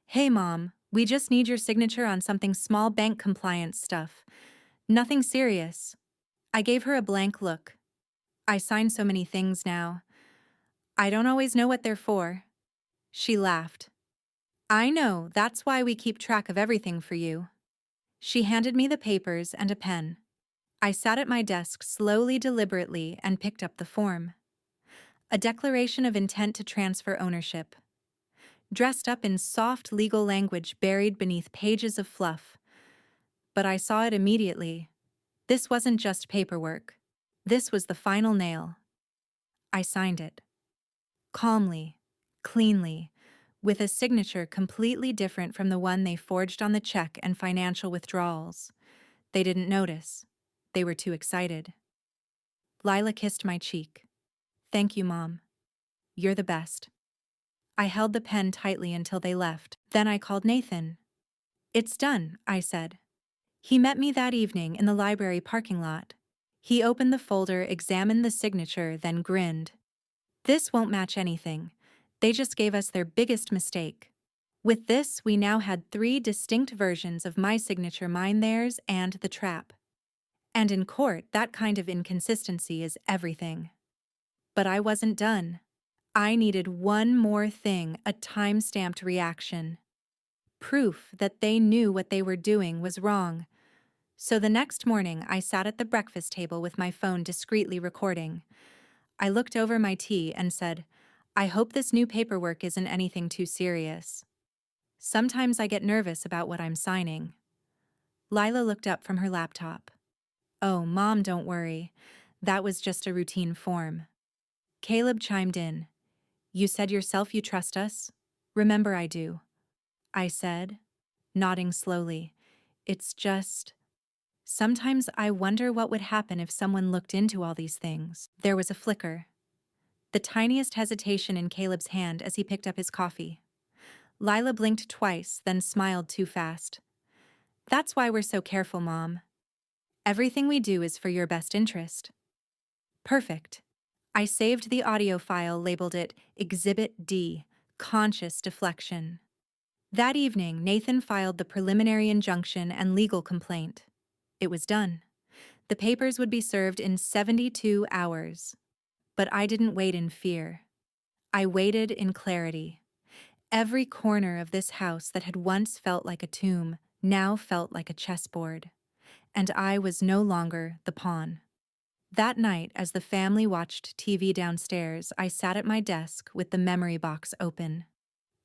A: "Hey, Mom, we just need your signature on something small, bank compliance stuff. Nothing serious." I gave her a blank look. "I sign so many things now. I don't always know what they're for." She laughed. "I know, that's why we keep track of everything for you." She handed me the papers and a pen. I sat at my desk slowly, deliberately, and picked up the form. A declaration of intent to transfer ownership. Dressed up in soft legal language buried beneath pages of fluff. But I saw it immediately. This wasn't just paperwork. This was the final nail. I signed it. Calmly, cleanly, with a signature completely different from the one they forged on the check and financial withdrawals. They didn't notice. They were too excited. Lila kissed my cheek. Thank you, Mom. You're the best. I held the pen tightly until they left. Then I called Nathan. It's done, I said. He met me that evening in the library parking lot. He opened the folder, examined the signature, then grinned. This won't match anything. They just gave us their biggest mistake. With this, we now had 3 distinct versions of my signature, mine, theirs, and the trap. And in court, that kind of inconsistency is everything. But I wasn't done. I needed one more thing, a time-stamped reaction. Proof that they knew what they were doing was wrong. So the next morning, I sat at the breakfast table with my phone discreetly recording. I looked over my tea and said, I hope this new paperwork isn't anything too serious. Sometimes I get nervous about what I'm signing. Lila looked up from her laptop. Oh, Mom, don't worry. That was just a routine form. Caleb chimed in. You said yourself you trust us? Remember I do. I said, nodding slowly. It's just... Sometimes I wonder what would happen if someone looked into all these things. There was a flicker. The tiniest hesitation in Caleb's hand as he picked up his coffee. Lila blinked twice, then smiled too fast. That's why we're so careful, Mom. Everything we do is for your best interest. Perfect. I saved the audio file, labeled it Exhibit D, Conscious Deflection. That evening, Nathan filed the preliminary injunction and legal complaint. It was done. The papers would be served in 72 hours. But I didn't wait in fear. I waited in clarity. Every corner of this house that had once felt like a tomb now felt like a chessboard. And I was no longer the pawn. That night, as the family watched TV downstairs, I sat at my desk with the memory box open.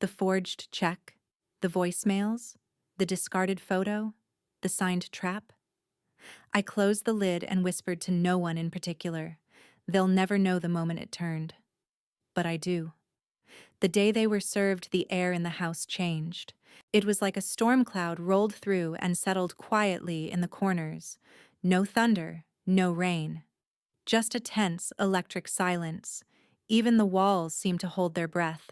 A: The forged check, the voicemails, the discarded photo, the signed trap. I closed the lid and whispered to no one in particular. They'll never know the moment it turned. But I do. The day they were served, the air in the house changed. It was like a storm cloud rolled through and settled quietly in the corners. No thunder, no rain. Just a tense, electric silence. Even the walls seemed to hold their breath.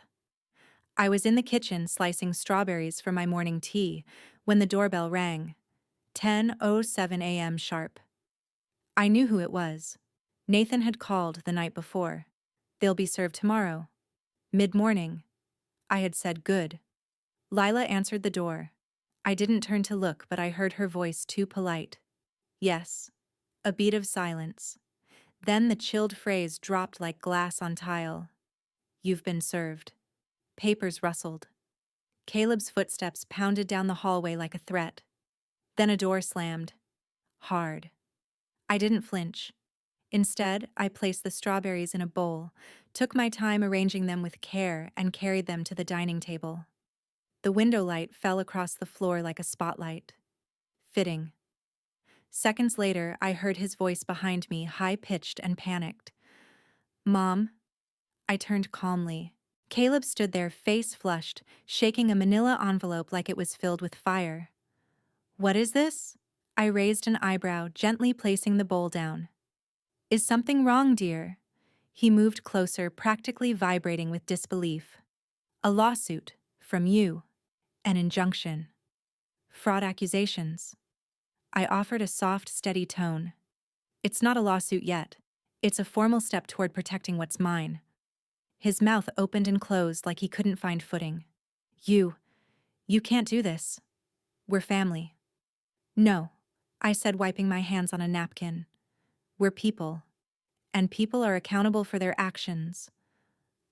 A: I was in the kitchen slicing strawberries for my morning tea when the doorbell rang. 10:07 a.m. sharp. I knew who it was. Nathan had called the night before. They'll be served tomorrow. Mid-morning. I had said good. Lila answered the door. I didn't turn to look, but I heard her voice too polite. Yes. A beat of silence. Then the chilled phrase dropped like glass on tile. You've been served. Papers rustled. Caleb's footsteps pounded down the hallway like a threat. Then a door slammed. Hard. I didn't flinch. Instead, I placed the strawberries in a bowl, took my time arranging them with care, and carried them to the dining table. The window light fell across the floor like a spotlight. Fitting. Seconds later, I heard his voice behind me, high-pitched and panicked. Mom? I turned calmly. Caleb stood there, face flushed, shaking a manila envelope like it was filled with fire. What is this? I raised an eyebrow, gently placing the bowl down. Is something wrong, dear? He moved closer, practically vibrating with disbelief. A lawsuit. From you. An injunction. Fraud accusations. I offered a soft, steady tone. It's not a lawsuit yet. It's a formal step toward protecting what's mine. His mouth opened and closed like he couldn't find footing. You can't do this. We're family. No, I said, wiping my hands on a napkin. We're people. And people are accountable for their actions.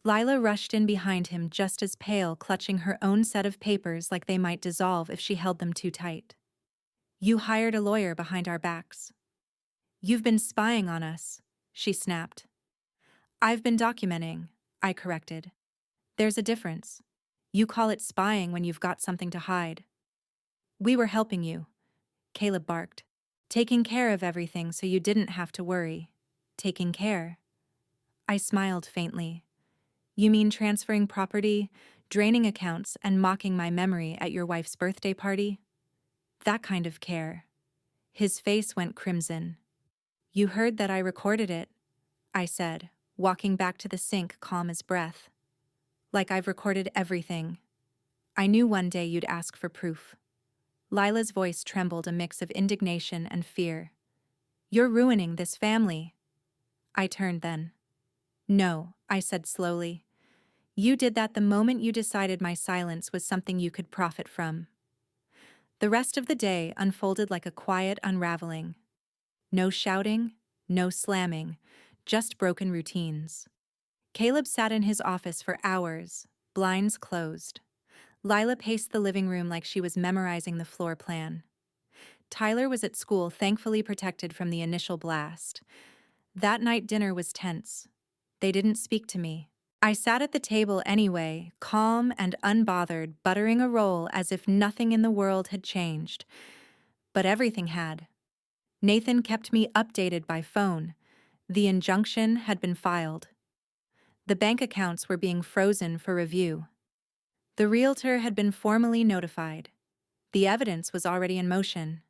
A: Lila rushed in behind him, just as pale, clutching her own set of papers like they might dissolve if she held them too tight. You hired a lawyer behind our backs. You've been spying on us, she snapped. I've been documenting, I corrected. There's a difference. You call it spying when you've got something to hide. We were helping you, Caleb barked. Taking care of everything so you didn't have to worry. Taking care. I smiled faintly. You mean transferring property, draining accounts, and mocking my memory at your wife's birthday party? That kind of care. His face went crimson. You heard that I recorded it, I said, walking back to the sink calm as breath. Like I've recorded everything. I knew one day you'd ask for proof. Lila's voice trembled a mix of indignation and fear. You're ruining this family. I turned then. No, I said slowly. You did that the moment you decided my silence was something you could profit from. The rest of the day unfolded like a quiet unraveling. No shouting, no slamming, just broken routines. Caleb sat in his office for hours, blinds closed. Lila paced the living room like she was memorizing the floor plan. Tyler was at school, thankfully protected from the initial blast. That night dinner was tense. They didn't speak to me. I sat at the table anyway, calm and unbothered, buttering a roll as if nothing in the world had changed. But everything had. Nathan kept me updated by phone. The injunction had been filed. The bank accounts were being frozen for review. The realtor had been formally notified. The evidence was already in motion.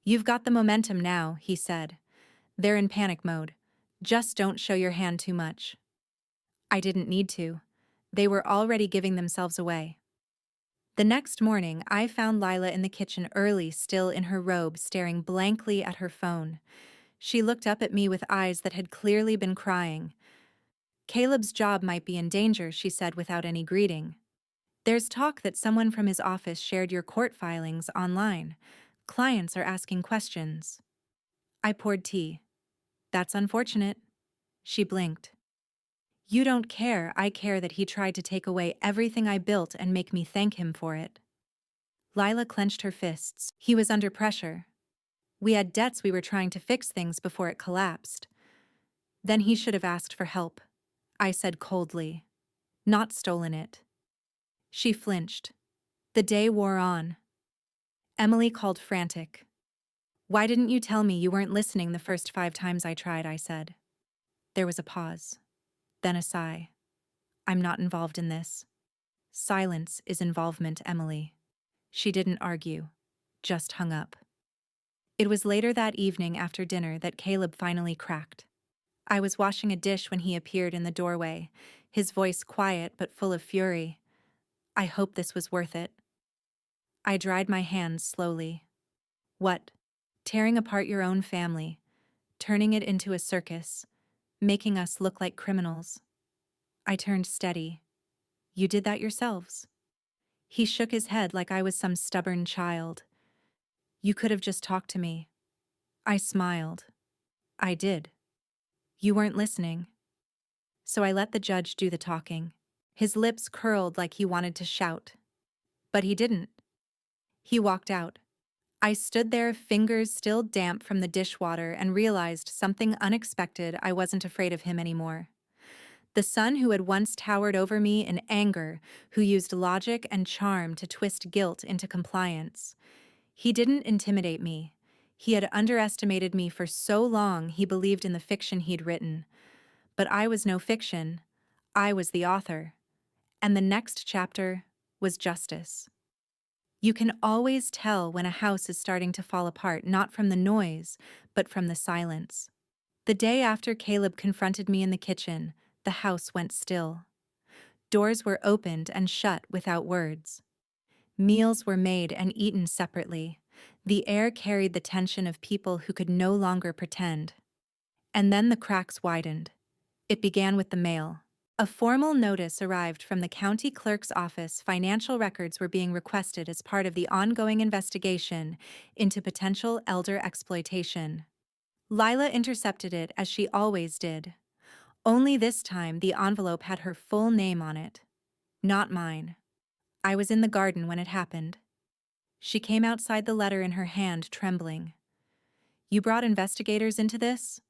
A: You've got the momentum now, he said. They're in panic mode. Just don't show your hand too much. I didn't need to. They were already giving themselves away. The next morning, I found Lila in the kitchen early, still in her robe, staring blankly at her phone. She looked up at me with eyes that had clearly been crying. Caleb's job might be in danger, she said without any greeting. There's talk that someone from his office shared your court filings online. Clients are asking questions. I poured tea. That's unfortunate. She blinked. You don't care. I care that he tried to take away everything I built and make me thank him for it. Lila clenched her fists. He was under pressure. We had debts, we were trying to fix things before it collapsed. Then he should have asked for help, I said coldly. Not stolen it. She flinched. The day wore on. Emily called frantic. Why didn't you tell me you weren't listening the first 5 times I tried, I said. There was a pause. Then a sigh. I'm not involved in this. Silence is involvement, Emily. She didn't argue, just hung up. It was later that evening after dinner that Caleb finally cracked. I was washing a dish when he appeared in the doorway, his voice quiet but full of fury. I hope this was worth it. I dried my hands slowly. What? Tearing apart your own family, turning it into a circus, making us look like criminals. I turned steady. You did that yourselves. He shook his head like I was some stubborn child. You could have just talked to me. I smiled. I did. You weren't listening. So I let the judge do the talking. His lips curled like he wanted to shout. But he didn't. He walked out. I stood there, fingers still damp from the dishwater, and realized something unexpected. I wasn't afraid of him anymore. The son who had once towered over me in anger, who used logic and charm to twist guilt into compliance. He didn't intimidate me. He had underestimated me for so long he believed in the fiction he'd written. But I was no fiction. I was the author. And the next chapter was justice. You can always tell when a house is starting to fall apart, not from the noise, but from the silence. The day after Caleb confronted me in the kitchen, the house went still. Doors were opened and shut without words. Meals were made and eaten separately. The air carried the tension of people who could no longer pretend. And then the cracks widened. It began with the mail. A formal notice arrived from the county clerk's office. Financial records were being requested as part of the ongoing investigation into potential elder exploitation. Lila intercepted it as she always did. Only this time the envelope had her full name on it. Not mine. I was in the garden when it happened. She came outside the letter in her hand, trembling. You brought investigators into this?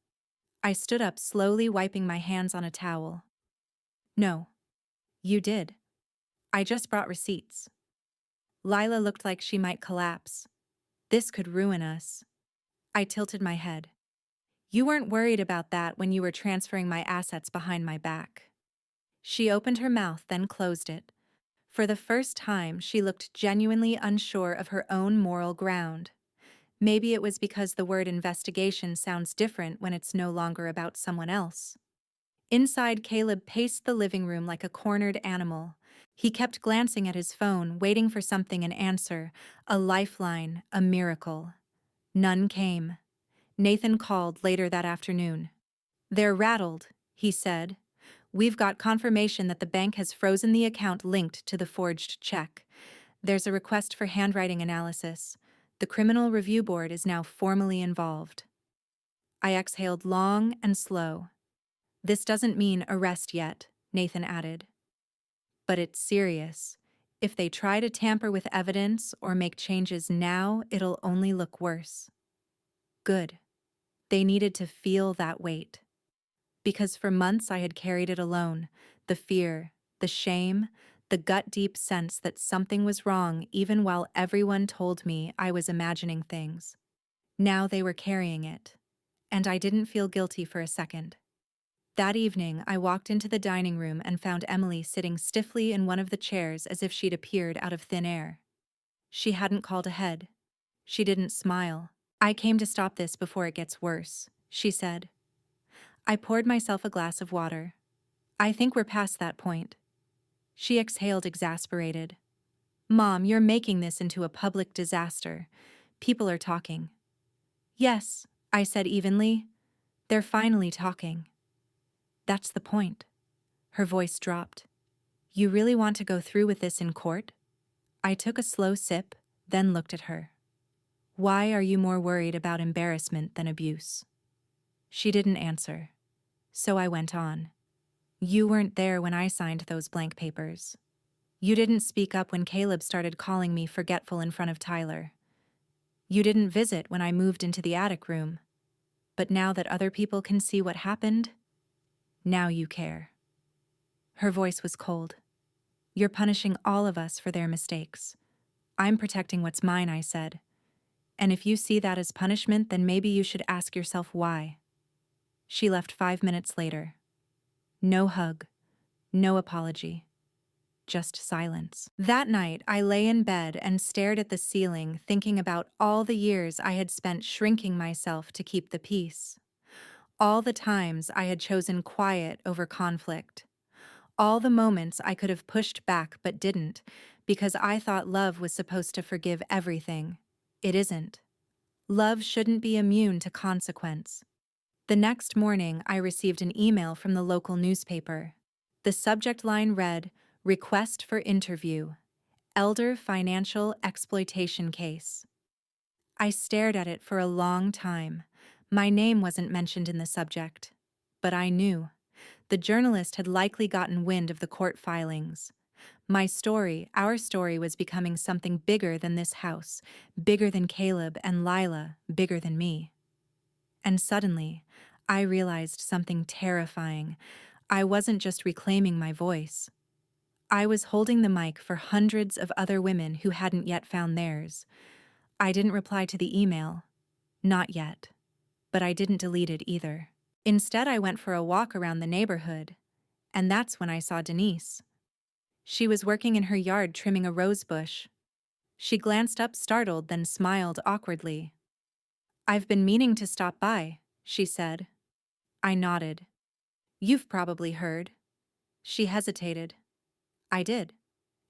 A: I stood up, slowly wiping my hands on a towel. No. You did. I just brought receipts. Lila looked like she might collapse. This could ruin us. I tilted my head. You weren't worried about that when you were transferring my assets behind my back. She opened her mouth, then closed it. For the first time, she looked genuinely unsure of her own moral ground. Maybe it was because the word investigation sounds different when it's no longer about someone else. Inside, Caleb paced the living room like a cornered animal. He kept glancing at his phone, waiting for something, an answer, a lifeline, a miracle. None came. Nathan called later that afternoon. They're rattled, he said. We've got confirmation that the bank has frozen the account linked to the forged check. There's a request for handwriting analysis. The Criminal Review Board is now formally involved. I exhaled long and slow. This doesn't mean arrest yet, Nathan added. But it's serious. If they try to tamper with evidence or make changes now, it'll only look worse. Good. They needed to feel that weight. Because for months I had carried it alone, the fear, the shame, the gut-deep sense that something was wrong even while everyone told me I was imagining things. Now they were carrying it, and I didn't feel guilty for a second. That evening, I walked into the dining room and found Emily sitting stiffly in one of the chairs as if she'd appeared out of thin air. She hadn't called ahead. She didn't smile. I came to stop this before it gets worse, she said. I poured myself a glass of water. I think we're past that point. She exhaled, exasperated. Mom, you're making this into a public disaster. People are talking. Yes, I said evenly. They're finally talking. That's the point. Her voice dropped. You really want to go through with this in court? I took a slow sip, then looked at her. Why are you more worried about embarrassment than abuse? She didn't answer. So I went on. You weren't there when I signed those blank papers. You didn't speak up when Caleb started calling me forgetful in front of Tyler. You didn't visit when I moved into the attic room. But now that other people can see what happened, now you care. Her voice was cold. You're punishing all of us for their mistakes. I'm protecting what's mine, I said. And if you see that as punishment, then maybe you should ask yourself why. She left 5 minutes later. No hug, no apology, just silence. That night, I lay in bed and stared at the ceiling, thinking about all the years I had spent shrinking myself to keep the peace. All the times I had chosen quiet over conflict. All the moments I could have pushed back but didn't, because I thought love was supposed to forgive everything. It isn't. Love shouldn't be immune to consequence. The next morning, I received an email from the local newspaper. The subject line read, Request for Interview, Elder Financial Exploitation Case. I stared at it for a long time. My name wasn't mentioned in the subject. But I knew. The journalist had likely gotten wind of the court filings. My story, our story, was becoming something bigger than this house, bigger than Caleb and Lila, bigger than me. And suddenly, I realized something terrifying. I wasn't just reclaiming my voice. I was holding the mic for hundreds of other women who hadn't yet found theirs. I didn't reply to the email. Not yet. But I didn't delete it either. Instead, I went for a walk around the neighborhood. And that's when I saw Denise. She was working in her yard trimming a rose bush. She glanced up startled, then smiled awkwardly. I've been meaning to stop by, she said. I nodded. You've probably heard. She hesitated. I did.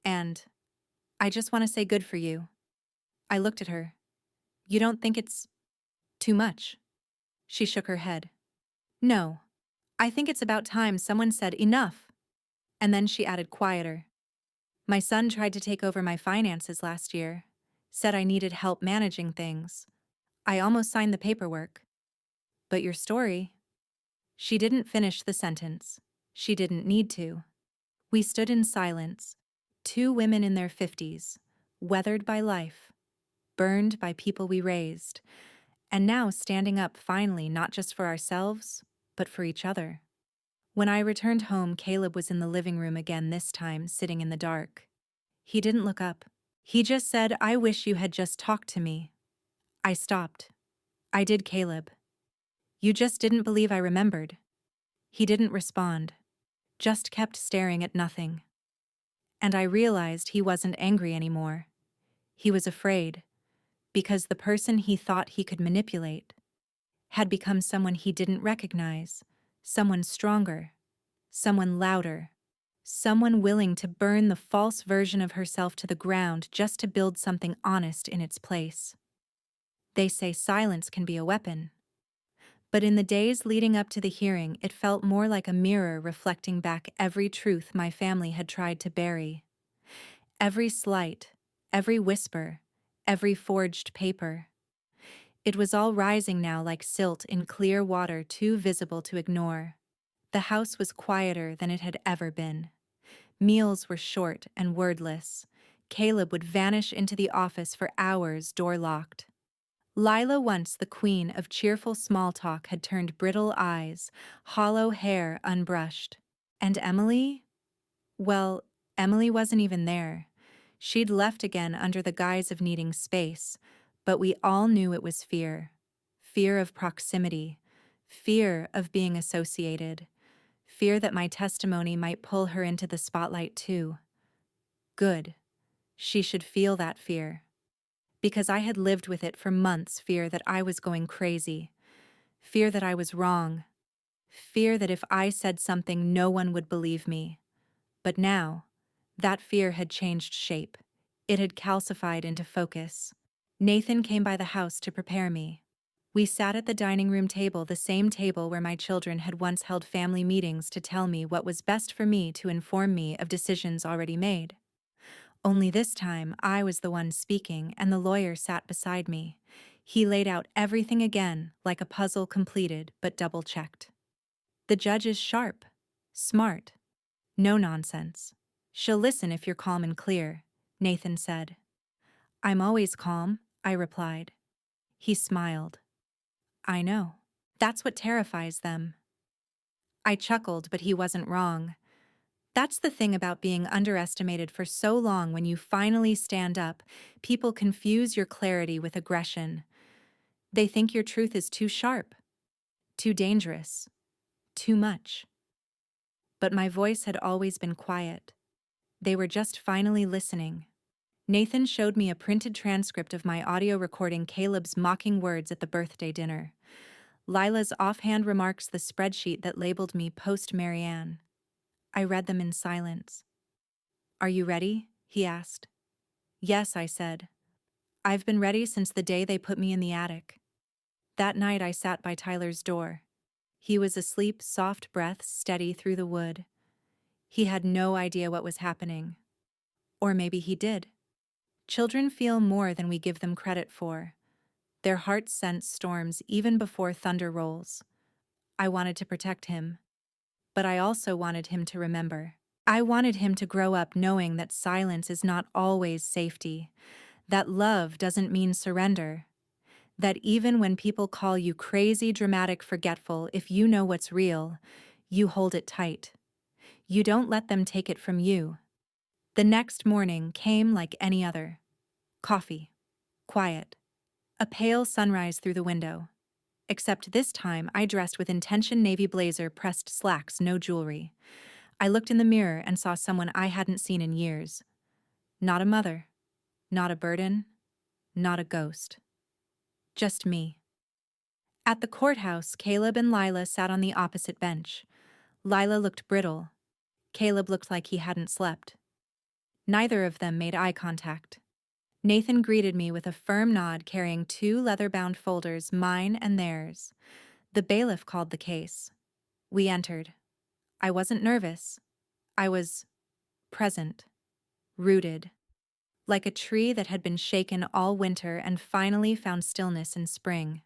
A: And I just want to say good for you. I looked at her. You don't think it's too much? She shook her head. No. I think it's about time someone said enough. And then she added quieter. My son tried to take over my finances last year. Said I needed help managing things. I almost signed the paperwork. But your story... She didn't finish the sentence. She didn't need to. We stood in silence, two women in their 50s, weathered by life, burned by people we raised, And now standing up finally, not just for ourselves, but for each other. When I returned home, Caleb was in the living room again, this time sitting in the dark. He didn't look up. He just said, "I wish you had just talked to me." I stopped. "I did, Caleb. You just didn't believe I remembered." He didn't respond, just kept staring at nothing. And I realized he wasn't angry anymore. He was afraid, because the person he thought he could manipulate had become someone he didn't recognize, someone stronger, someone louder, someone willing to burn the false version of herself to the ground just to build something honest in its place. They say silence can be a weapon. But in the days leading up to the hearing, it felt more like a mirror reflecting back every truth my family had tried to bury. Every slight, every whisper, every forged paper. It was all rising now like silt in clear water too visible to ignore. The house was quieter than it had ever been. Meals were short and wordless. Caleb would vanish into the office for hours, door locked. Lila, once the queen of cheerful small talk, had turned brittle eyes, hollow hair unbrushed. And Emily? Well, Emily wasn't even there. She'd left again under the guise of needing space, but we all knew it was fear. Fear of proximity. Fear of being associated. Fear that my testimony might pull her into the spotlight too. Good. She should feel that fear. Because I had lived with it for months, fear that I was going crazy. Fear that I was wrong. Fear that if I said something, no one would believe me. But now, that fear had changed shape. It had calcified into focus. Nathan came by the house to prepare me. We sat at the dining room table, the same table where my children had once held family meetings to tell me what was best for me, to inform me of decisions already made. Only this time, I was the one speaking, and the lawyer sat beside me. He laid out everything again, like a puzzle completed but double-checked. The judge is sharp, smart, no nonsense. She'll listen if you're calm and clear, Nathan said. I'm always calm, I replied. He smiled. I know. That's what terrifies them. I chuckled, but he wasn't wrong. That's the thing about being underestimated for so long. When you finally stand up, people confuse your clarity with aggression. They think your truth is too sharp, too dangerous, too much. But my voice had always been quiet. They were just finally listening. Nathan showed me a printed transcript of my audio recording Caleb's mocking words at the birthday dinner. Lila's offhand remarks, the spreadsheet that labeled me post-Marianne. I read them in silence. Are you ready? He asked. Yes, I said. I've been ready since the day they put me in the attic. That night I sat by Tyler's door. He was asleep, soft breaths steady through the wood. He had no idea what was happening. Or maybe he did. Children feel more than we give them credit for. Their hearts sense storms even before thunder rolls. I wanted to protect him, but I also wanted him to remember. I wanted him to grow up knowing that silence is not always safety, that love doesn't mean surrender, that even when people call you crazy, dramatic, forgetful, if you know what's real, you hold it tight. You don't let them take it from you. The next morning came like any other. Coffee. Quiet. A pale sunrise through the window. Except this time I dressed with intention: navy blazer, pressed slacks, no jewelry. I looked in the mirror and saw someone I hadn't seen in years. Not a mother. Not a burden. Not a ghost. Just me. At the courthouse, Caleb and Lila sat on the opposite bench. Lila looked brittle. Caleb looked like he hadn't slept. Neither of them made eye contact. Nathan greeted me with a firm nod, carrying 2 leather-bound folders, mine and theirs. The bailiff called the case. We entered. I wasn't nervous. I was present, rooted, like a tree that had been shaken all winter and finally found stillness in spring.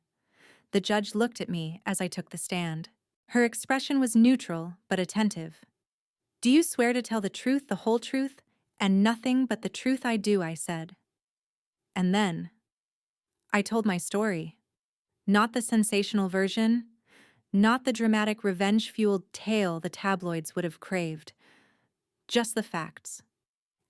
A: The judge looked at me as I took the stand. Her expression was neutral but attentive. Do you swear to tell the truth, the whole truth, and nothing but the truth? I do, I said. And then I told my story. Not the sensational version, not the dramatic revenge-fueled tale the tabloids would have craved. Just the facts.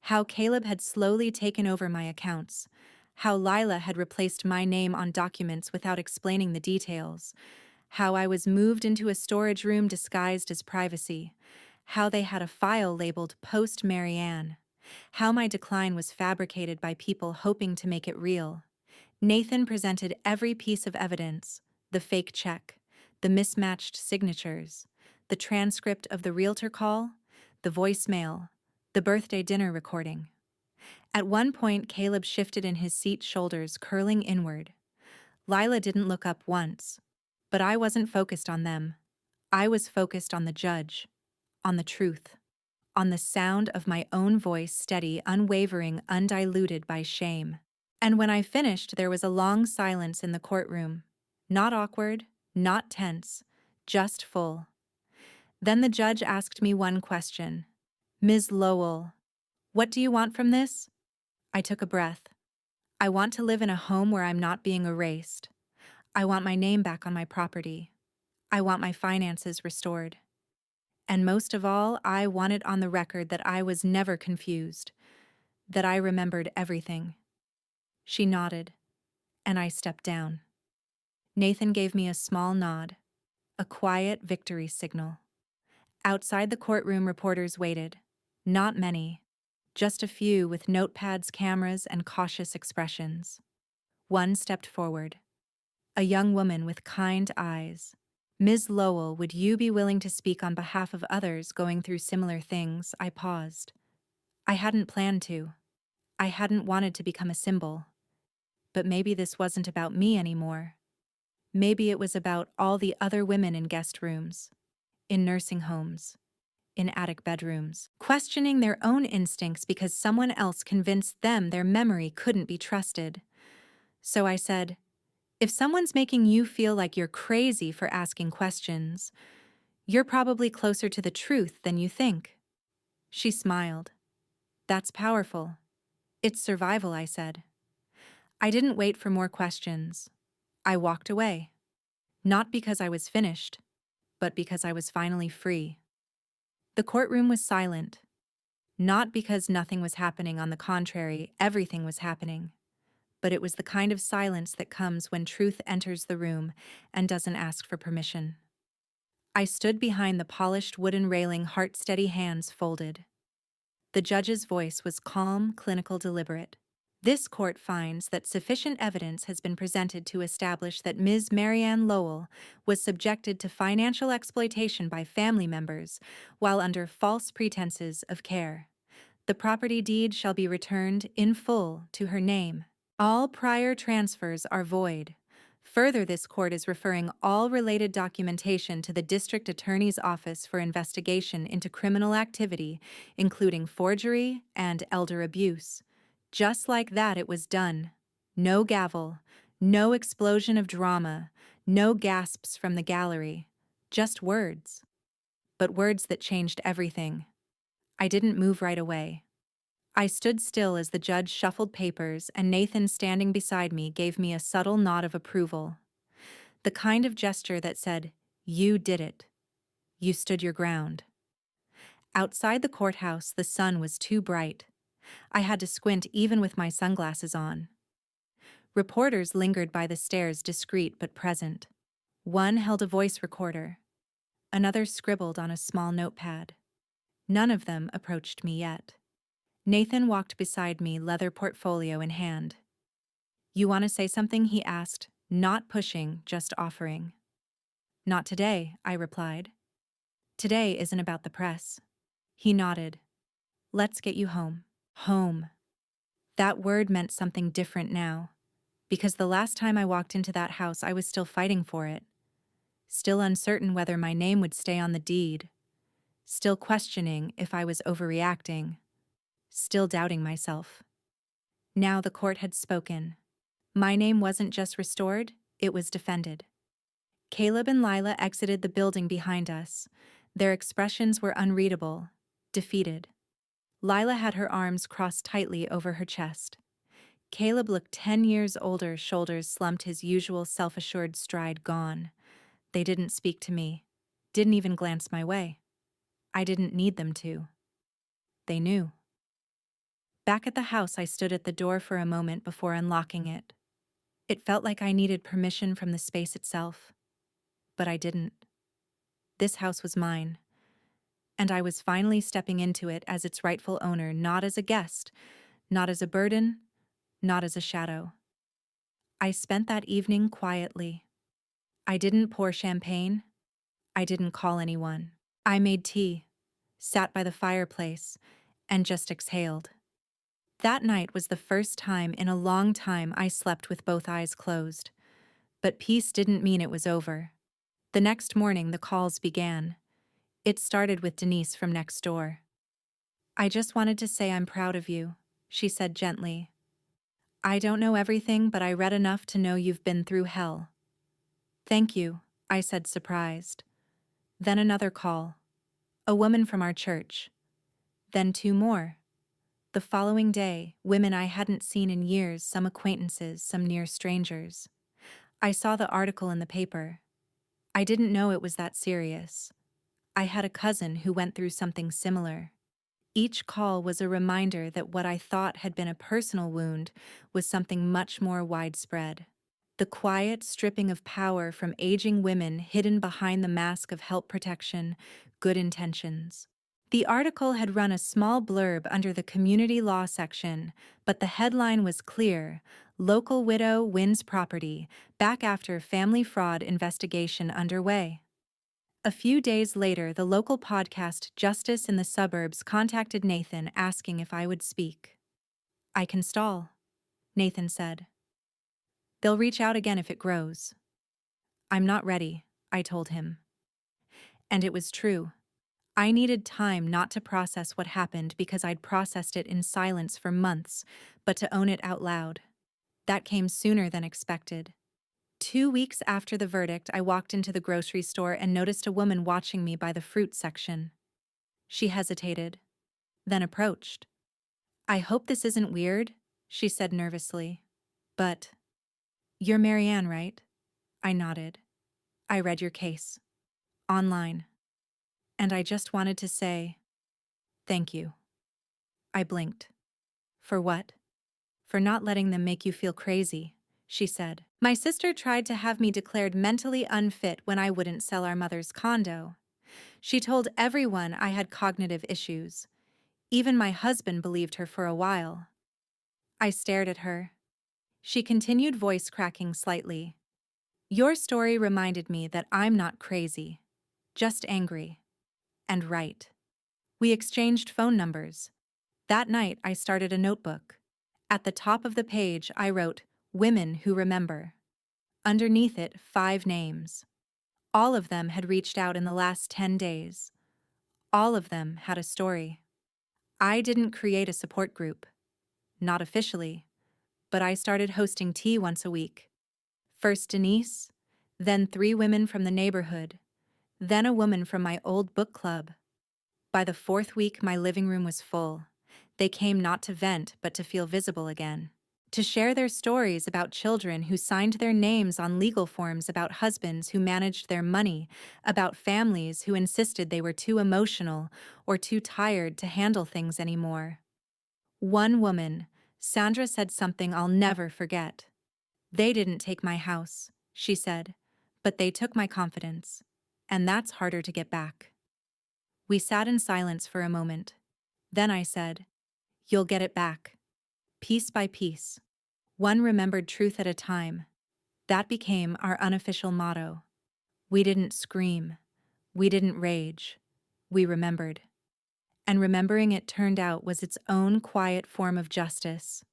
A: How Caleb had slowly taken over my accounts. How Lila had replaced my name on documents without explaining the details. How I was moved into a storage room disguised as privacy. How they had a file labeled Post-Marianne. How my decline was fabricated by people hoping to make it real. Nathan presented every piece of evidence: the fake check, the mismatched signatures, the transcript of the realtor call, the voicemail, the birthday dinner recording. At one point, Caleb shifted in his seat, shoulders curling inward. Lila didn't look up once, but I wasn't focused on them. I was focused on the judge, on the truth, on the sound of my own voice, steady, unwavering, undiluted by shame. And when I finished, there was a long silence in the courtroom. Not awkward, not tense, just full. Then the judge asked me one question. "Ms. Lowell, what do you want from this?" I took a breath. I want to live in a home where I'm not being erased. I want my name back on my property. I want my finances restored. And most of all, I want it on the record that I was never confused, that I remembered everything. She nodded, and I stepped down. Nathan gave me a small nod, a quiet victory signal. Outside the courtroom, reporters waited. Not many, just a few with notepads, cameras, and cautious expressions. One stepped forward. A young woman with kind eyes. "Ms. Lowell, would you be willing to speak on behalf of others going through similar things?" I paused. I hadn't planned to. I hadn't wanted to become a symbol. But maybe this wasn't about me anymore. Maybe it was about all the other women in guest rooms, in nursing homes, in attic bedrooms, questioning their own instincts because someone else convinced them their memory couldn't be trusted. So I said, "If someone's making you feel like you're crazy for asking questions, you're probably closer to the truth than you think." She smiled. "That's powerful. It's survival," I said. I didn't wait for more questions. I walked away. Not because I was finished, but because I was finally free. The courtroom was silent. Not because nothing was happening, on the contrary, everything was happening. But it was the kind of silence that comes when truth enters the room and doesn't ask for permission. I stood behind the polished wooden railing, heart-steady, hands folded. The judge's voice was calm, clinical, deliberate. "This court finds that sufficient evidence has been presented to establish that Ms. Marianne Lowell was subjected to financial exploitation by family members while under false pretenses of care. The property deed shall be returned in full to her name. All prior transfers are void. Further, this court is referring all related documentation to the District Attorney's Office for investigation into criminal activity, including forgery and elder abuse." Just like that, it was done. No gavel, no explosion of drama, no gasps from the gallery. Just words. But words that changed everything. I didn't move right away. I stood still as the judge shuffled papers, and Nathan, standing beside me, gave me a subtle nod of approval. The kind of gesture that said, "You did it. You stood your ground." Outside the courthouse, the sun was too bright. I had to squint even with my sunglasses on. Reporters lingered by the stairs, discreet but present. One held a voice recorder. Another scribbled on a small notepad. None of them approached me yet. Nathan walked beside me, leather portfolio in hand. "You want to say something?" he asked, not pushing, just offering. "Not today," I replied. "Today isn't about the press." He nodded. "Let's get you home." Home. That word meant something different now, because the last time I walked into that house, I was still fighting for it, still uncertain whether my name would stay on the deed, still questioning if I was overreacting, still doubting myself. Now the court had spoken. My name wasn't just restored, it was defended. Caleb and Lila exited the building behind us. Their expressions were unreadable, defeated. Lila had her arms crossed tightly over her chest. Caleb looked 10 years older, shoulders slumped, his usual self-assured stride gone. They didn't speak to me, didn't even glance my way. I didn't need them to. They knew. Back at the house, I stood at the door for a moment before unlocking it. It felt like I needed permission from the space itself, but I didn't. This house was mine, and I was finally stepping into it as its rightful owner, not as a guest, not as a burden, not as a shadow. I spent that evening quietly. I didn't pour champagne. I didn't call anyone. I made tea, sat by the fireplace, and just exhaled. That night was the first time in a long time I slept with both eyes closed. But peace didn't mean it was over. The next morning, the calls began. It started with Denise from next door. "I just wanted to say I'm proud of you," she said gently. "I don't know everything, but I read enough to know you've been through hell." "Thank you," I said, surprised. Then another call. A woman from our church. Then two more. The following day, women I hadn't seen in years, some acquaintances, some near strangers. I saw the article in the paper. I didn't know it was that serious. I had a cousin who went through something similar. Each call was a reminder that what I thought had been a personal wound was something much more widespread. The quiet stripping of power from aging women hidden behind the mask of help, protection, good intentions. The article had run a small blurb under the community law section, but the headline was clear: "Local widow wins property, back after family fraud investigation underway." A few days later, the local podcast Justice in the Suburbs contacted Nathan asking if I would speak. "I can stall," Nathan said. "They'll reach out again if it grows." "I'm not ready," I told him. And it was true. I needed time not to process what happened because I'd processed it in silence for months, but to own it out loud. That came sooner than expected. 2 weeks after the verdict, I walked into the grocery store and noticed a woman watching me by the fruit section. She hesitated, then approached. "I hope this isn't weird," she said nervously. "But you're Marianne, right?" I nodded. "I read your case. Online. And I just wanted to say, thank you." I blinked. "For what?" "For not letting them make you feel crazy," she said. "My sister tried to have me declared mentally unfit when I wouldn't sell our mother's condo. She told everyone I had cognitive issues. Even my husband believed her for a while." I stared at her. She continued, voice cracking slightly. "Your story reminded me that I'm not crazy, just angry. And right." We exchanged phone numbers. That night, I started a notebook. At the top of the page, I wrote, "Women Who Remember." Underneath it, 5 names. All of them had reached out in the last 10 days. All of them had a story. I didn't create a support group. Not officially. But I started hosting tea once a week. First Denise, then 3 women from the neighborhood, then a woman from my old book club. By the 4th week, my living room was full. They came not to vent, but to feel visible again. To share their stories about children who signed their names on legal forms, about husbands who managed their money, about families who insisted they were too emotional or too tired to handle things anymore. One woman, Sandra, said something I'll never forget. "They didn't take my house," she said, "but they took my confidence. And that's harder to get back." We sat in silence for a moment. Then I said, "You'll get it back. Piece by piece. One remembered truth at a time." That became our unofficial motto. We didn't scream. We didn't rage. We remembered. And remembering, it turned out, was its own quiet form of justice.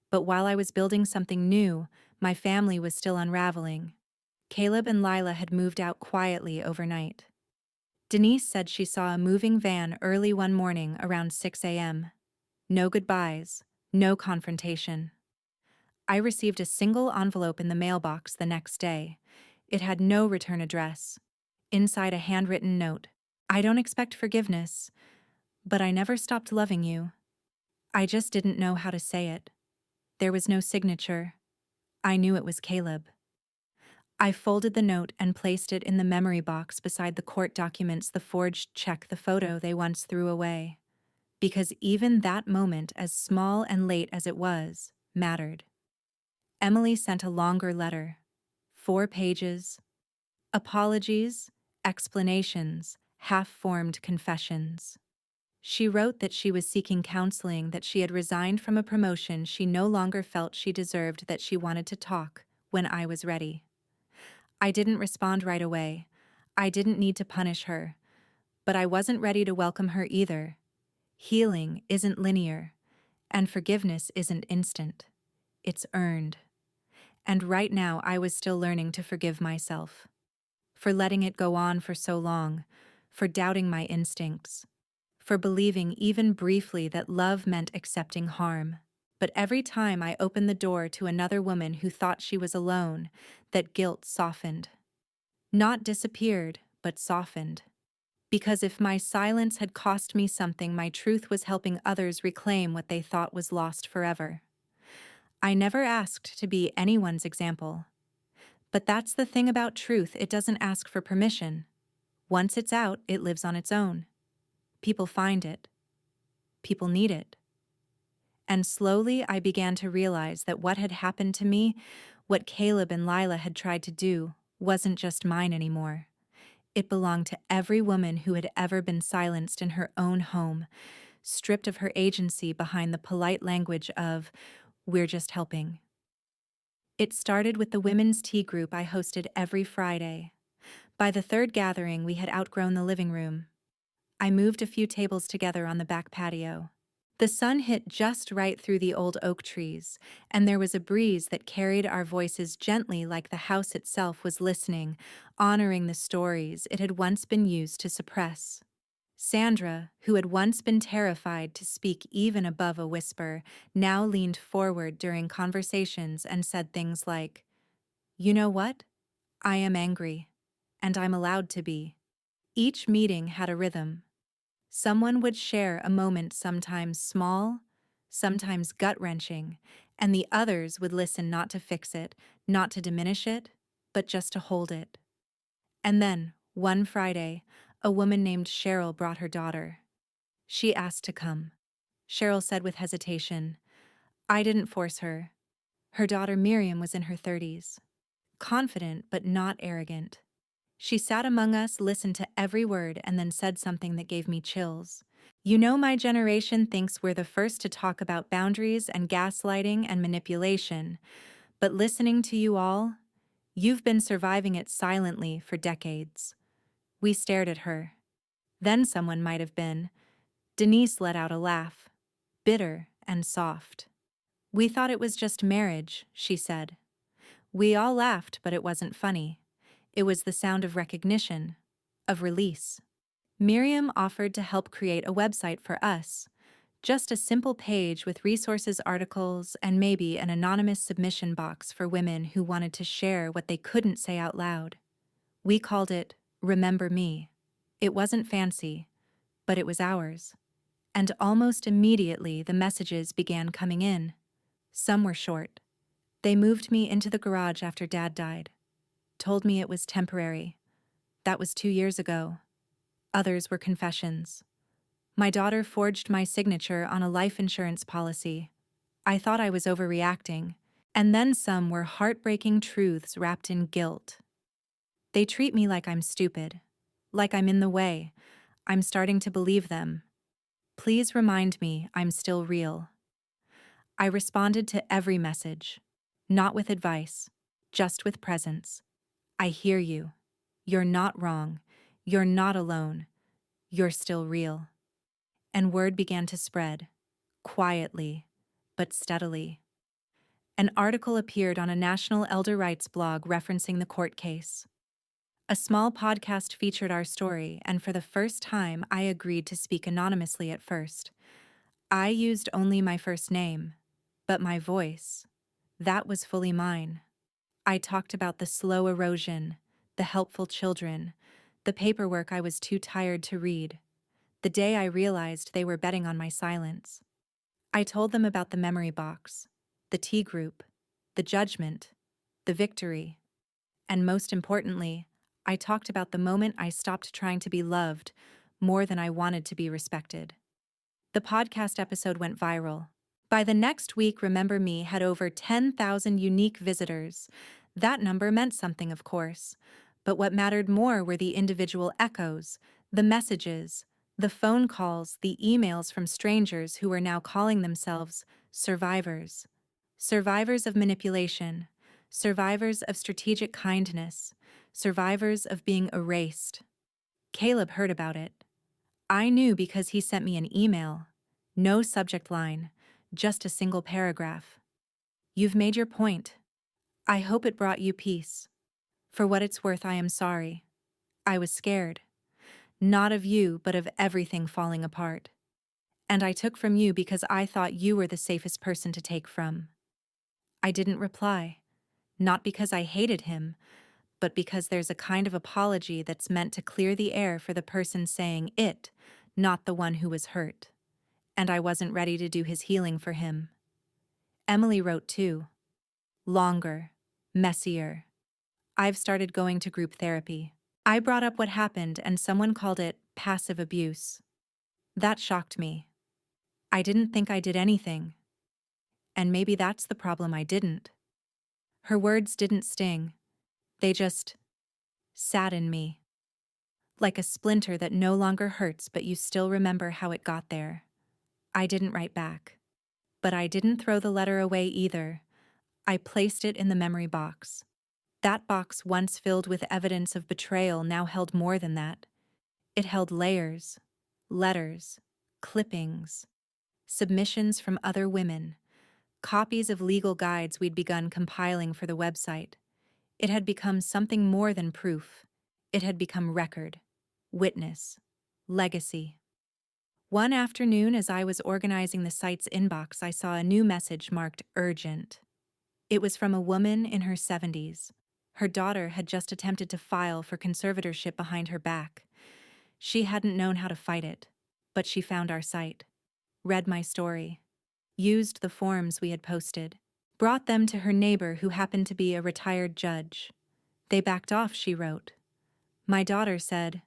A: But while I was building something new, my family was still unraveling. Caleb and Lila had moved out quietly overnight. Denise said she saw a moving van early one morning around 6 a.m. No goodbyes, no confrontation. I received a single envelope in the mailbox the next day. It had no return address. Inside, a handwritten note. "I don't expect forgiveness, but I never stopped loving you. I just didn't know how to say it. There was no signature. I knew it was Caleb. I folded the note and placed it in the memory box beside the court documents, the forged check, the photo they once threw away. Because even that moment, as small and late as it was, mattered. Emily sent a longer letter. 4 pages. Apologies, explanations, half-formed confessions. She wrote that she was seeking counseling, that she had resigned from a promotion she no longer felt she deserved, that she wanted to talk when I was ready. I didn't respond right away. I didn't need to punish her. But I wasn't ready to welcome her either. Healing isn't linear, and forgiveness isn't instant. It's earned. And right now I was still learning to forgive myself. For letting it go on for so long, for doubting my instincts, for believing even briefly that love meant accepting harm. But every time I opened the door to another woman who thought she was alone, that guilt softened. Not disappeared, but softened. Because if my silence had cost me something, my truth was helping others reclaim what they thought was lost forever. I never asked to be anyone's example. But that's the thing about truth, it doesn't ask for permission. Once it's out, it lives on its own. People find it. People need it. And slowly I began to realize that what had happened to me, what Caleb and Lila had tried to do, wasn't just mine anymore. It belonged to every woman who had ever been silenced in her own home, stripped of her agency behind the polite language of, "We're just helping." It started with the women's tea group I hosted every Friday. By the third gathering, we had outgrown the living room. I moved a few tables together on the back patio. The sun hit just right through the old oak trees, and there was a breeze that carried our voices gently, like the house itself was listening, honoring the stories it had once been used to suppress. Sandra, who had once been terrified to speak even above a whisper, now leaned forward during conversations and said things like, "You know what? I am angry, and I'm allowed to be." Each meeting had a rhythm. Someone would share a moment, sometimes small, sometimes gut-wrenching, and the others would listen, not to fix it, not to diminish it, but just to hold it. And then, one Friday, a woman named Cheryl brought her daughter. She asked to come. Cheryl said with hesitation, "I didn't force her." Her daughter Miriam was in her 30s, confident but not arrogant. She sat among us, listened to every word, and then said something that gave me chills. "You know, my generation thinks we're the first to talk about boundaries and gaslighting and manipulation, but listening to you all, you've been surviving it silently for decades." We stared at her. Then someone might have been. Denise let out a laugh, bitter and soft. "We thought it was just marriage," she said. We all laughed, but it wasn't funny. It was the sound of recognition, of release. Miriam offered to help create a website for us. Just a simple page with resources, articles, and maybe an anonymous submission box for women who wanted to share what they couldn't say out loud. We called it Remember Me. It wasn't fancy, but it was ours. And almost immediately the messages began coming in. Some were short. They moved me into the garage after Dad died. Told me it was temporary. That was 2 years ago. Others were confessions. My daughter forged my signature on a life insurance policy. I thought I was overreacting. And then some were heartbreaking truths wrapped in guilt. They treat me like I'm stupid, like I'm in the way. I'm starting to believe them. Please remind me I'm still real. I responded to every message, not with advice, just with presence. I hear you. You're not wrong. You're not alone. You're still real. And word began to spread, quietly, but steadily. An article appeared on a national elder rights blog referencing the court case. A small podcast featured our story, and for the first time, I agreed to speak anonymously at first. I used only my first name, but my voice, that was fully mine. I talked about the slow erosion, the helpful children, the paperwork I was too tired to read, the day I realized they were betting on my silence. I told them about the memory box, the tea group, the judgment, the victory. And most importantly, I talked about the moment I stopped trying to be loved more than I wanted to be respected. The podcast episode went viral. By the next week, Remember Me had over 10,000 unique visitors. That number meant something, of course. But what mattered more were the individual echoes, the messages, the phone calls, the emails from strangers who were now calling themselves survivors. Survivors of manipulation, survivors of strategic kindness, survivors of being erased. Caleb heard about it. I knew because he sent me an email. No subject line, just a single paragraph. You've made your point. I hope it brought you peace. For what it's worth, I am sorry. I was scared. Not of you, but of everything falling apart. And I took from you because I thought you were the safest person to take from. I didn't reply. Not because I hated him, but because there's a kind of apology that's meant to clear the air for the person saying it, not the one who was hurt. And I wasn't ready to do his healing for him. Emily wrote too. Longer. Messier. I've started going to group therapy. I brought up what happened and someone called it passive abuse. That shocked me. I didn't think I did anything. And maybe that's the problem, I didn't. Her words didn't sting. They just sat in me. Like a splinter that no longer hurts, but you still remember how it got there. I didn't write back. But I didn't throw the letter away either. I placed it in the memory box. That box, once filled with evidence of betrayal, now held more than that. It held layers, letters, clippings, submissions from other women, copies of legal guides we'd begun compiling for the website. It had become something more than proof. It had become record, witness, legacy. One afternoon, as I was organizing the site's inbox, I saw a new message marked urgent. It was from a woman in her 70s. Her daughter had just attempted to file for conservatorship behind her back. She hadn't known how to fight it, but she found our site, read my story, used the forms we had posted, brought them to her neighbor who happened to be a retired judge. They backed off, she wrote. My daughter said,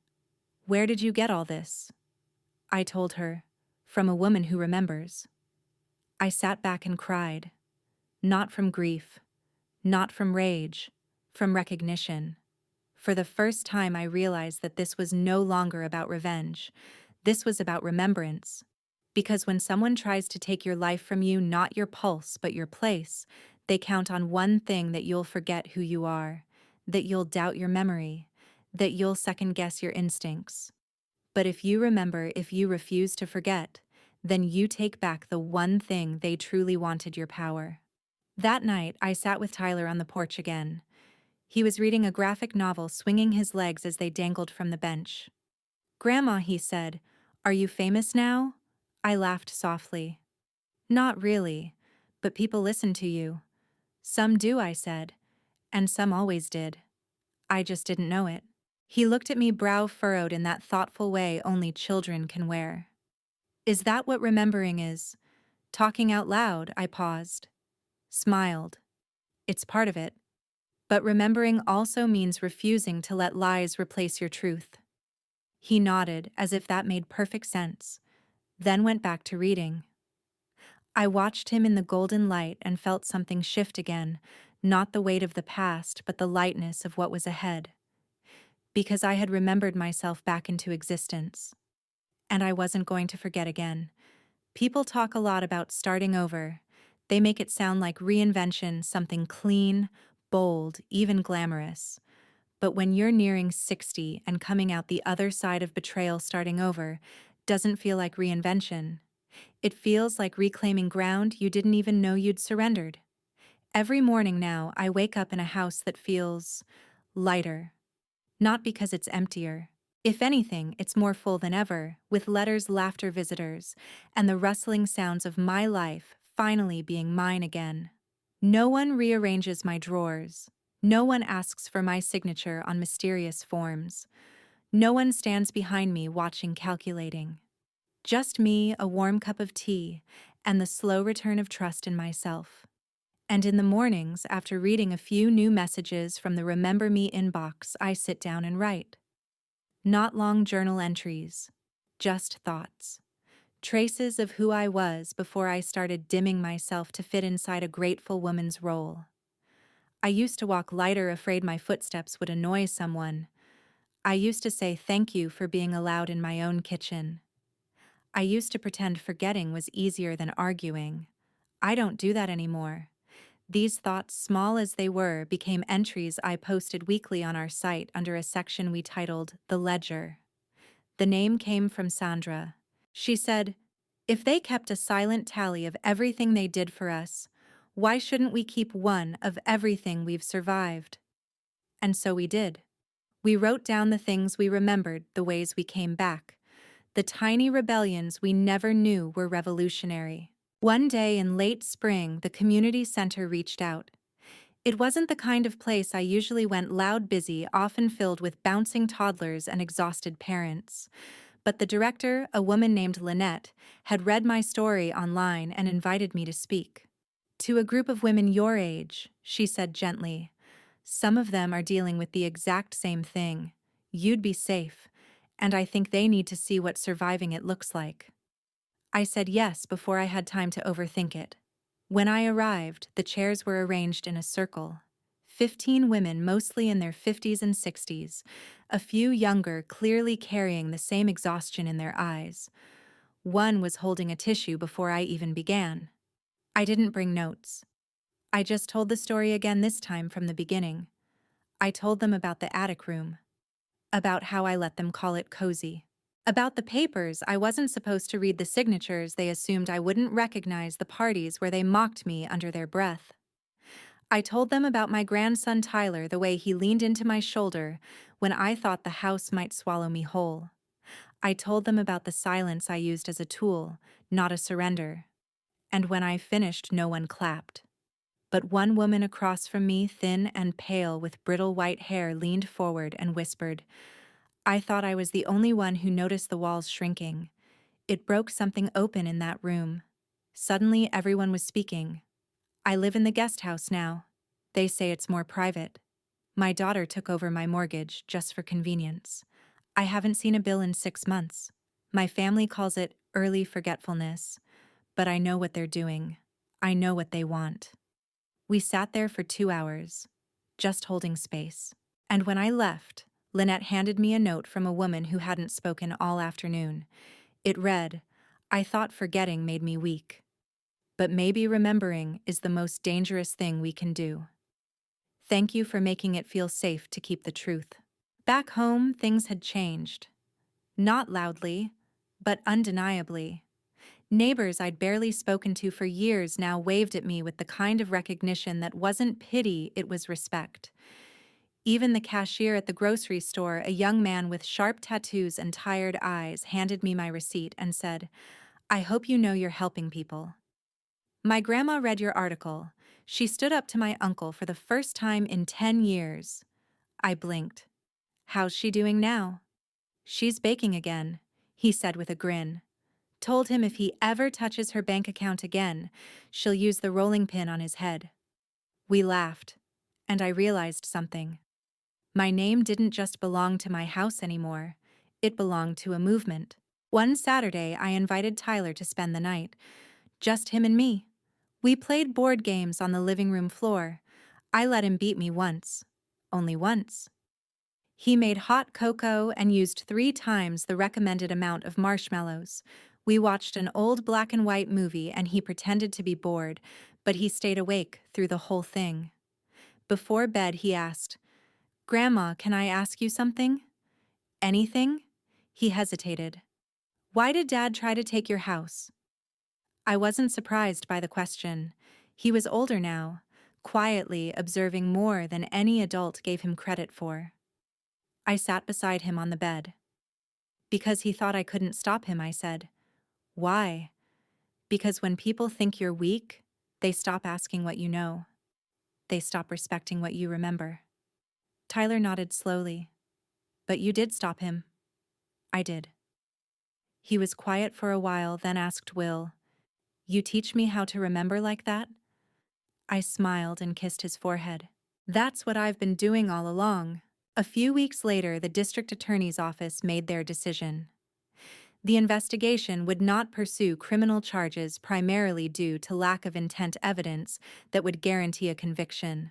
A: "Where did you get all this?" I told her, "From a woman who remembers." I sat back and cried. Not from grief, not from rage, from recognition. For the first time, I realized that this was no longer about revenge. This was about remembrance. Because when someone tries to take your life from you, not your pulse, but your place, they count on one thing: that you'll forget who you are, that you'll doubt your memory, that you'll second-guess your instincts. But if you remember, if you refuse to forget, then you take back the one thing they truly wanted: your power. That night, I sat with Tyler on the porch again. He was reading a graphic novel, swinging his legs as they dangled from the bench. "Grandma," he said, "are you famous now?" I laughed softly. "Not really, but people listen to you." "Some do," I said, "and some always did. I just didn't know it." He looked at me, brow furrowed in that thoughtful way only children can wear. "Is that what remembering is? Talking out loud?" I paused. Smiled. "It's part of it. But remembering also means refusing to let lies replace your truth." He nodded, as if that made perfect sense, then went back to reading. I watched him in the golden light and felt something shift again, not the weight of the past, but the lightness of what was ahead. Because I had remembered myself back into existence. And I wasn't going to forget again. People talk a lot about starting over. They make it sound like reinvention, something clean, bold, even glamorous. But when you're nearing 60 and coming out the other side of betrayal, starting over doesn't feel like reinvention. It feels like reclaiming ground you didn't even know you'd surrendered. Every morning now, I wake up in a house that feels lighter. Not because it's emptier. If anything, it's more full than ever, with letters, laughter, visitors, and the rustling sounds of my life finally being mine again. No one rearranges my drawers. No one asks for my signature on mysterious forms. No one stands behind me watching, calculating. Just me, a warm cup of tea, and the slow return of trust in myself. And in the mornings, after reading a few new messages from the Remember Me inbox, I sit down and write. Not long journal entries, just thoughts. Traces of who I was before I started dimming myself to fit inside a grateful woman's role. I used to walk lighter, afraid my footsteps would annoy someone. I used to say thank you for being allowed in my own kitchen. I used to pretend forgetting was easier than arguing. I don't do that anymore. These thoughts, small as they were, became entries I posted weekly on our site under a section we titled The Ledger. The name came from Sandra. She said, "If they kept a silent tally of everything they did for us, why shouldn't we keep one of everything we've survived?" And so we did. We wrote down the things we remembered, the ways we came back, the tiny rebellions we never knew were revolutionary. One day in late spring, the community center reached out. It wasn't the kind of place I usually went, loud, busy, often filled with bouncing toddlers and exhausted parents. But the director, a woman named Lynette, had read my story online and invited me to speak. "To a group of women your age," she said gently. "Some of them are dealing with the exact same thing. You'd be safe, and I think they need to see what surviving it looks like." I said yes before I had time to overthink it. When I arrived, the chairs were arranged in a circle. 15 women, mostly in their 50s and 60s, a few younger, clearly carrying the same exhaustion in their eyes. One was holding a tissue before I even began. I didn't bring notes. I just told the story again, this time from the beginning. I told them about the attic room, about how I let them call it cozy, about the papers I wasn't supposed to read, the signatures they assumed I wouldn't recognize, the parties where they mocked me under their breath. I told them about my grandson Tyler, the way he leaned into my shoulder when I thought the house might swallow me whole. I told them about the silence I used as a tool, not a surrender. And when I finished, no one clapped. But one woman across from me, thin and pale with brittle white hair, leaned forward and whispered. I thought I was the only one who noticed the walls shrinking. It broke something open in that room. Suddenly, everyone was speaking. I live in the guest house now. They say it's more private. My daughter took over my mortgage just for convenience. I haven't seen a bill in 6 months. My family calls it early forgetfulness, but I know what they're doing. I know what they want. We sat there for 2 hours, just holding space. And when I left, Lynette handed me a note from a woman who hadn't spoken all afternoon. It read, "I thought forgetting made me weak. But maybe remembering is the most dangerous thing we can do. Thank you for making it feel safe to keep the truth." Back home, things had changed. Not loudly, but undeniably. Neighbors I'd barely spoken to for years now waved at me with the kind of recognition that wasn't pity, it was respect. Even the cashier at the grocery store, a young man with sharp tattoos and tired eyes, handed me my receipt and said, "I hope you know you're helping people." My grandma read your article. She stood up to my uncle for the first time in 10 years. I blinked. "How's she doing now?" "She's baking again," he said with a grin. Told him if he ever touches her bank account again, she'll use the rolling pin on his head. We laughed, and I realized something. My name didn't just belong to my house anymore. It belonged to a movement. One Saturday, I invited Tyler to spend the night. Just him and me. We played board games on the living room floor. I let him beat me once. Only once. He made hot cocoa and used 3 times the recommended amount of marshmallows. We watched an old black and white movie and he pretended to be bored, but he stayed awake through the whole thing. Before bed, he asked, "Grandma, can I ask you something?" "Anything?" He hesitated. "Why did Dad try to take your house?" I wasn't surprised by the question. He was older now, quietly observing more than any adult gave him credit for. I sat beside him on the bed. "Because he thought I couldn't stop him," I said. "Why?" "Because when people think you're weak, they stop asking what you know. They stop respecting what you remember." Tyler nodded slowly. "But you did stop him." "I did." He was quiet for a while, then asked Will, "You teach me how to remember like that?" I smiled and kissed his forehead. That's what I've been doing all along. A few weeks later, the district attorney's office made their decision. The investigation would not pursue criminal charges primarily due to lack of intent evidence that would guarantee a conviction.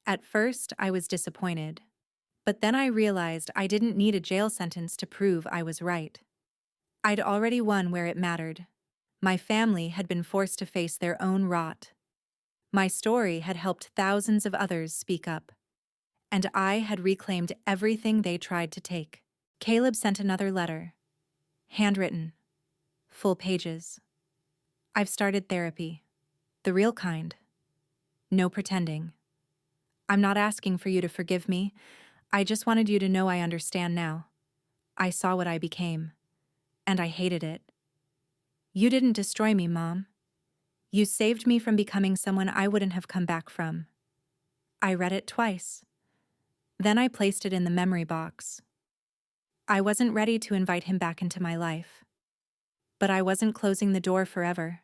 A: At first, I was disappointed. But then I realized I didn't need a jail sentence to prove I was right. I'd already won where it mattered. My family had been forced to face their own rot. My story had helped thousands of others speak up. And I had reclaimed everything they tried to take. Caleb sent another letter. Handwritten. Full pages. I've started therapy. The real kind. No pretending. I'm not asking for you to forgive me. I just wanted you to know I understand now. I saw what I became. And I hated it. You didn't destroy me, Mom. You saved me from becoming someone I wouldn't have come back from. I read it twice. Then I placed it in the memory box. I wasn't ready to invite him back into my life. But I wasn't closing the door forever.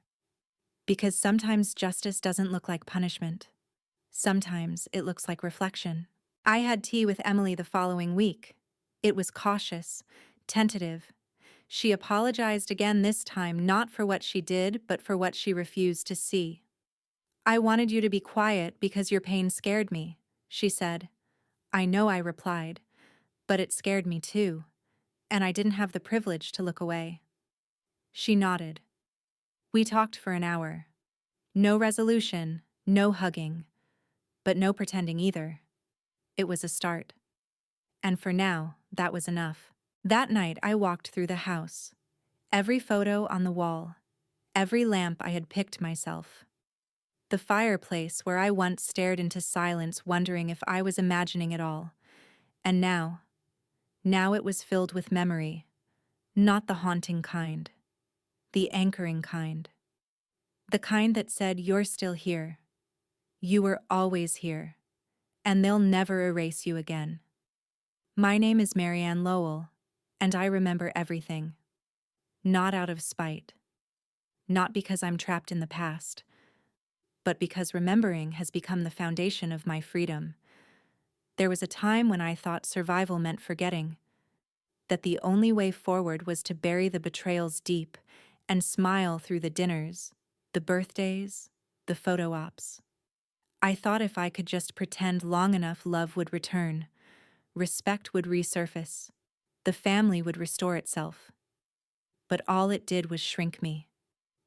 A: Because sometimes justice doesn't look like punishment. Sometimes it looks like reflection. I had tea with Emily the following week. It was cautious, tentative. She apologized again this time not for what she did, but for what she refused to see. I wanted you to be quiet because your pain scared me, she said. I know, I replied, but it scared me too, and I didn't have the privilege to look away. She nodded. We talked for an hour. No resolution, no hugging, but no pretending either. It was a start. And for now, that was enough. That night I walked through the house. Every photo on the wall. Every lamp I had picked myself. The fireplace where I once stared into silence wondering if I was imagining it all. And now it was filled with memory. Not the haunting kind. The anchoring kind. The kind that said, you're still here. You were always here. And they'll never erase you again. My name is Marianne Lowell, and I remember everything. Not out of spite. Not because I'm trapped in the past, but because remembering has become the foundation of my freedom. There was a time when I thought survival meant forgetting, that the only way forward was to bury the betrayals deep and smile through the dinners, the birthdays, the photo ops. I thought if I could just pretend long enough, love would return, respect would resurface, the family would restore itself. But all it did was shrink me,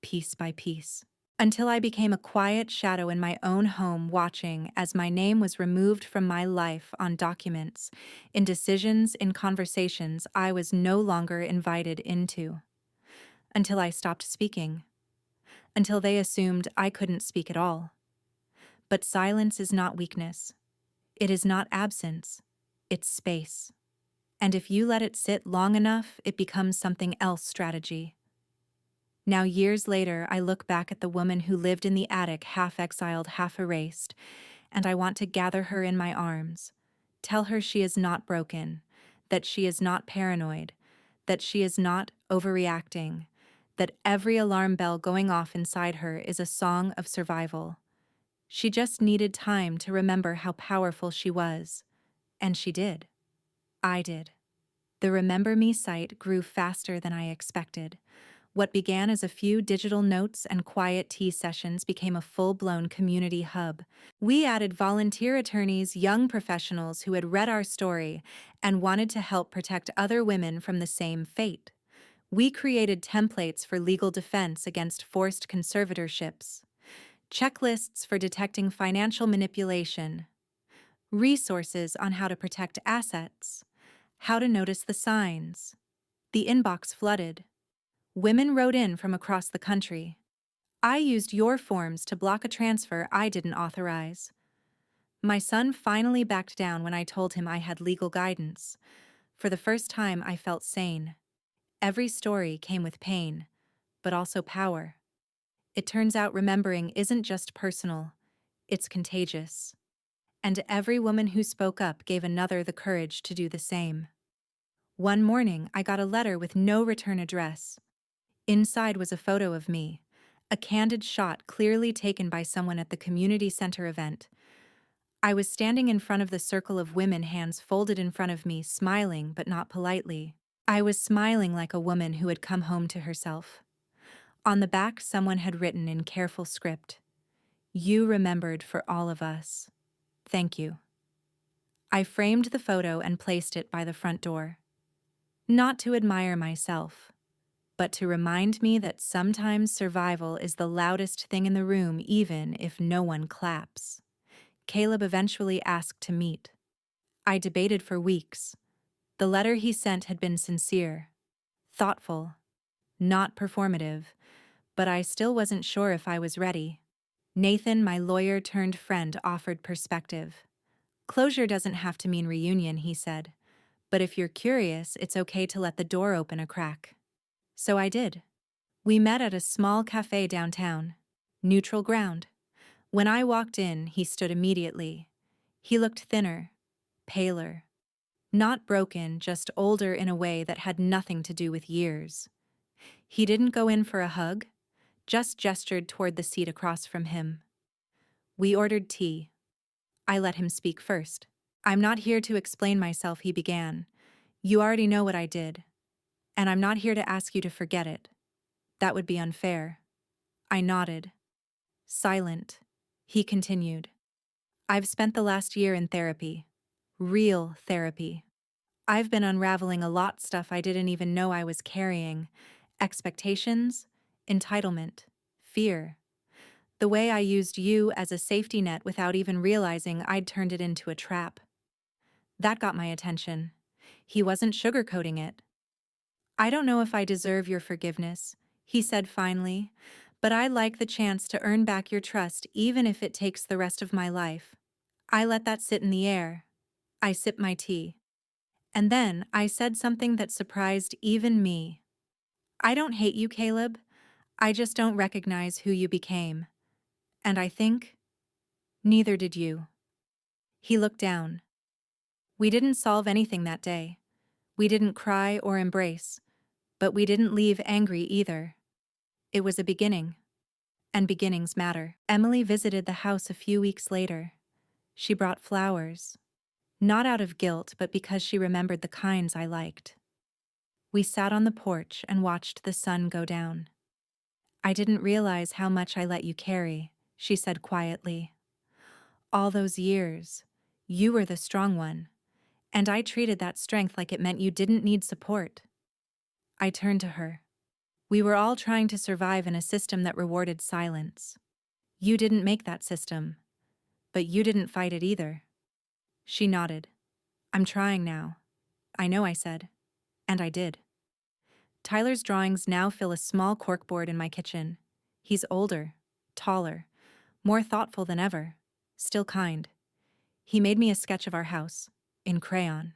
A: piece by piece. Until I became a quiet shadow in my own home, watching as my name was removed from my life on documents, in decisions, in conversations I was no longer invited into. Until I stopped speaking. Until they assumed I couldn't speak at all. But silence is not weakness. It is not absence. It's space. And if you let it sit long enough, it becomes something else. Strategy. Now, years later, I look back at the woman who lived in the attic, half exiled, half erased, and I want to gather her in my arms, tell her she is not broken, that she is not paranoid, that she is not overreacting, that every alarm bell going off inside her is a song of survival. She just needed time to remember how powerful she was, and she did. I did. The Remember Me site grew faster than I expected. What began as a few digital notes and quiet tea sessions became a full-blown community hub. We added volunteer attorneys, young professionals who had read our story and wanted to help protect other women from the same fate. We created templates for legal defense against forced conservatorships, checklists for detecting financial manipulation, resources on how to protect assets, how to notice the signs. The inbox flooded. Women wrote in from across the country. I used your forms to block a transfer I didn't authorize. My son finally backed down when I told him I had legal guidance. For the first time, I felt sane. Every story came with pain, but also power. It turns out remembering isn't just personal, it's contagious. And every woman who spoke up gave another the courage to do the same. One morning, I got a letter with no return address. Inside was a photo of me, A candid shot clearly taken by someone at the community center event. I was standing in front of the circle of women, hands folded in front of me, smiling but not politely. I was smiling like a woman who had come home to herself. On the back, someone had written in careful script, "You remembered for all of us. Thank you." I framed the photo and placed it by the front door. Not to admire myself, but to remind me that sometimes survival is the loudest thing in the room, even if no one claps. Caleb eventually asked to meet. I debated for weeks. The letter he sent had been sincere, thoughtful, not performative, but I still wasn't sure if I was ready. Nathan, my lawyer turned friend, offered perspective. "Closure doesn't have to mean reunion," he said. "But if you're curious, it's okay to let the door open a crack." So I did. We met at a small cafe downtown. Neutral ground. When I walked in, he stood immediately. He looked thinner, paler. Not broken, just older in a way that had nothing to do with years. He didn't go in for a hug, just gestured toward the seat across from him. We ordered tea. I let him speak first. "I'm not here to explain myself," he began. "You already know what I did. And I'm not here to ask you to forget it. That would be unfair." I nodded. Silent. He continued. "I've spent the last year in therapy. Real therapy. I've been unraveling a lot stuff I didn't even know I was carrying. Expectations, entitlement, fear. The way I used you as a safety net without even realizing I'd turned it into a trap. That got my attention. He wasn't sugarcoating it. "I don't know if I deserve your forgiveness," he said finally, "but I like the chance to earn back your trust even if it takes the rest of my life." I let that sit in the air. I sipped my tea. And then I said something that surprised even me. "I don't hate you, Caleb. I just don't recognize who you became. And I think neither did you." He looked down. We didn't solve anything that day. We didn't cry or embrace, but we didn't leave angry either. It was a beginning. And beginnings matter. Emily visited the house a few weeks later. She brought flowers. Not out of guilt, but because she remembered the kinds I liked. We sat on the porch and watched the sun go down. "I didn't realize how much I let you carry," she said quietly. "All those years, you were the strong one, and I treated that strength like it meant you didn't need support." I turned to her. "We were all trying to survive in a system that rewarded silence. You didn't make that system, but you didn't fight it either." She nodded. "I'm trying now." "I know," I said. And I did. Tyler's drawings now fill a small corkboard in my kitchen. He's older, taller, more thoughtful than ever, still kind. He made me a sketch of our house, in crayon.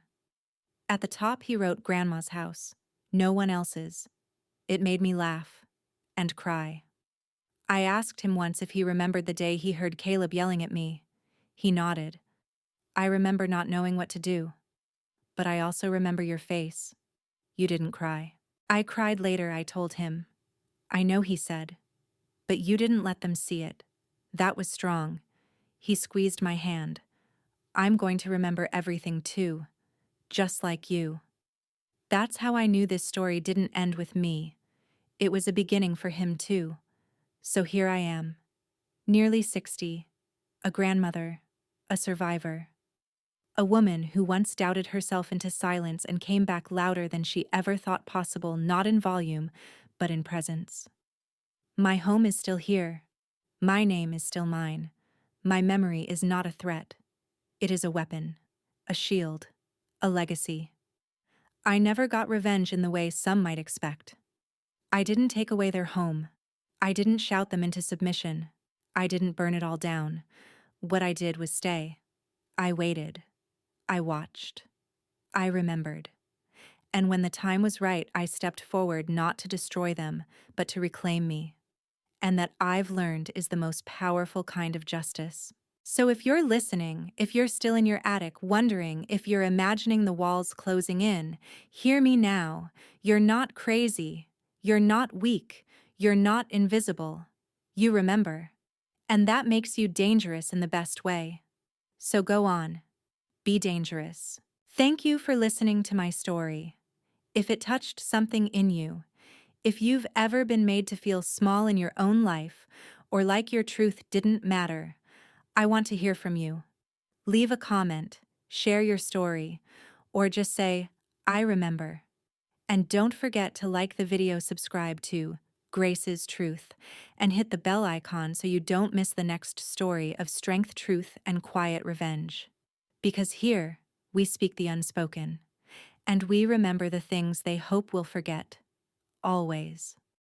A: At the top he wrote Grandma's house, no one else's. It made me laugh and cry. I asked him once if he remembered the day he heard Caleb yelling at me. He nodded. "I remember not knowing what to do. But I also remember your face. You didn't cry." "I cried later," I told him. "I know," he said. "But you didn't let them see it. That was strong." He squeezed my hand. "I'm going to remember everything too, just like you." That's how I knew this story didn't end with me. It was a beginning for him too. So here I am, nearly 60, a grandmother, a survivor. A woman who once doubted herself into silence and came back louder than she ever thought possible, not in volume, but in presence. My home is still here. My name is still mine. My memory is not a threat. It is a weapon, a shield, a legacy. I never got revenge in the way some might expect. I didn't take away their home. I didn't shout them into submission. I didn't burn it all down. What I did was stay. I waited. I watched. I remembered. And when the time was right, I stepped forward not to destroy them, but to reclaim me. And that I've learned is the most powerful kind of justice. So if you're listening, if you're still in your attic wondering if you're imagining the walls closing in, hear me now. You're not crazy. You're not weak. You're not invisible. You remember. And that makes you dangerous in the best way. So go on. Be dangerous. Thank you for listening to my story. If it touched something in you, if you've ever been made to feel small in your own life, or like your truth didn't matter, I want to hear from you. Leave a comment, share your story, or just say, I remember. And don't forget to like the video, subscribe to Grace's Truth, and hit the bell icon so you don't miss the next story of strength, truth, and quiet revenge. Because here, we speak the unspoken, and we remember the things they hope we'll forget, always.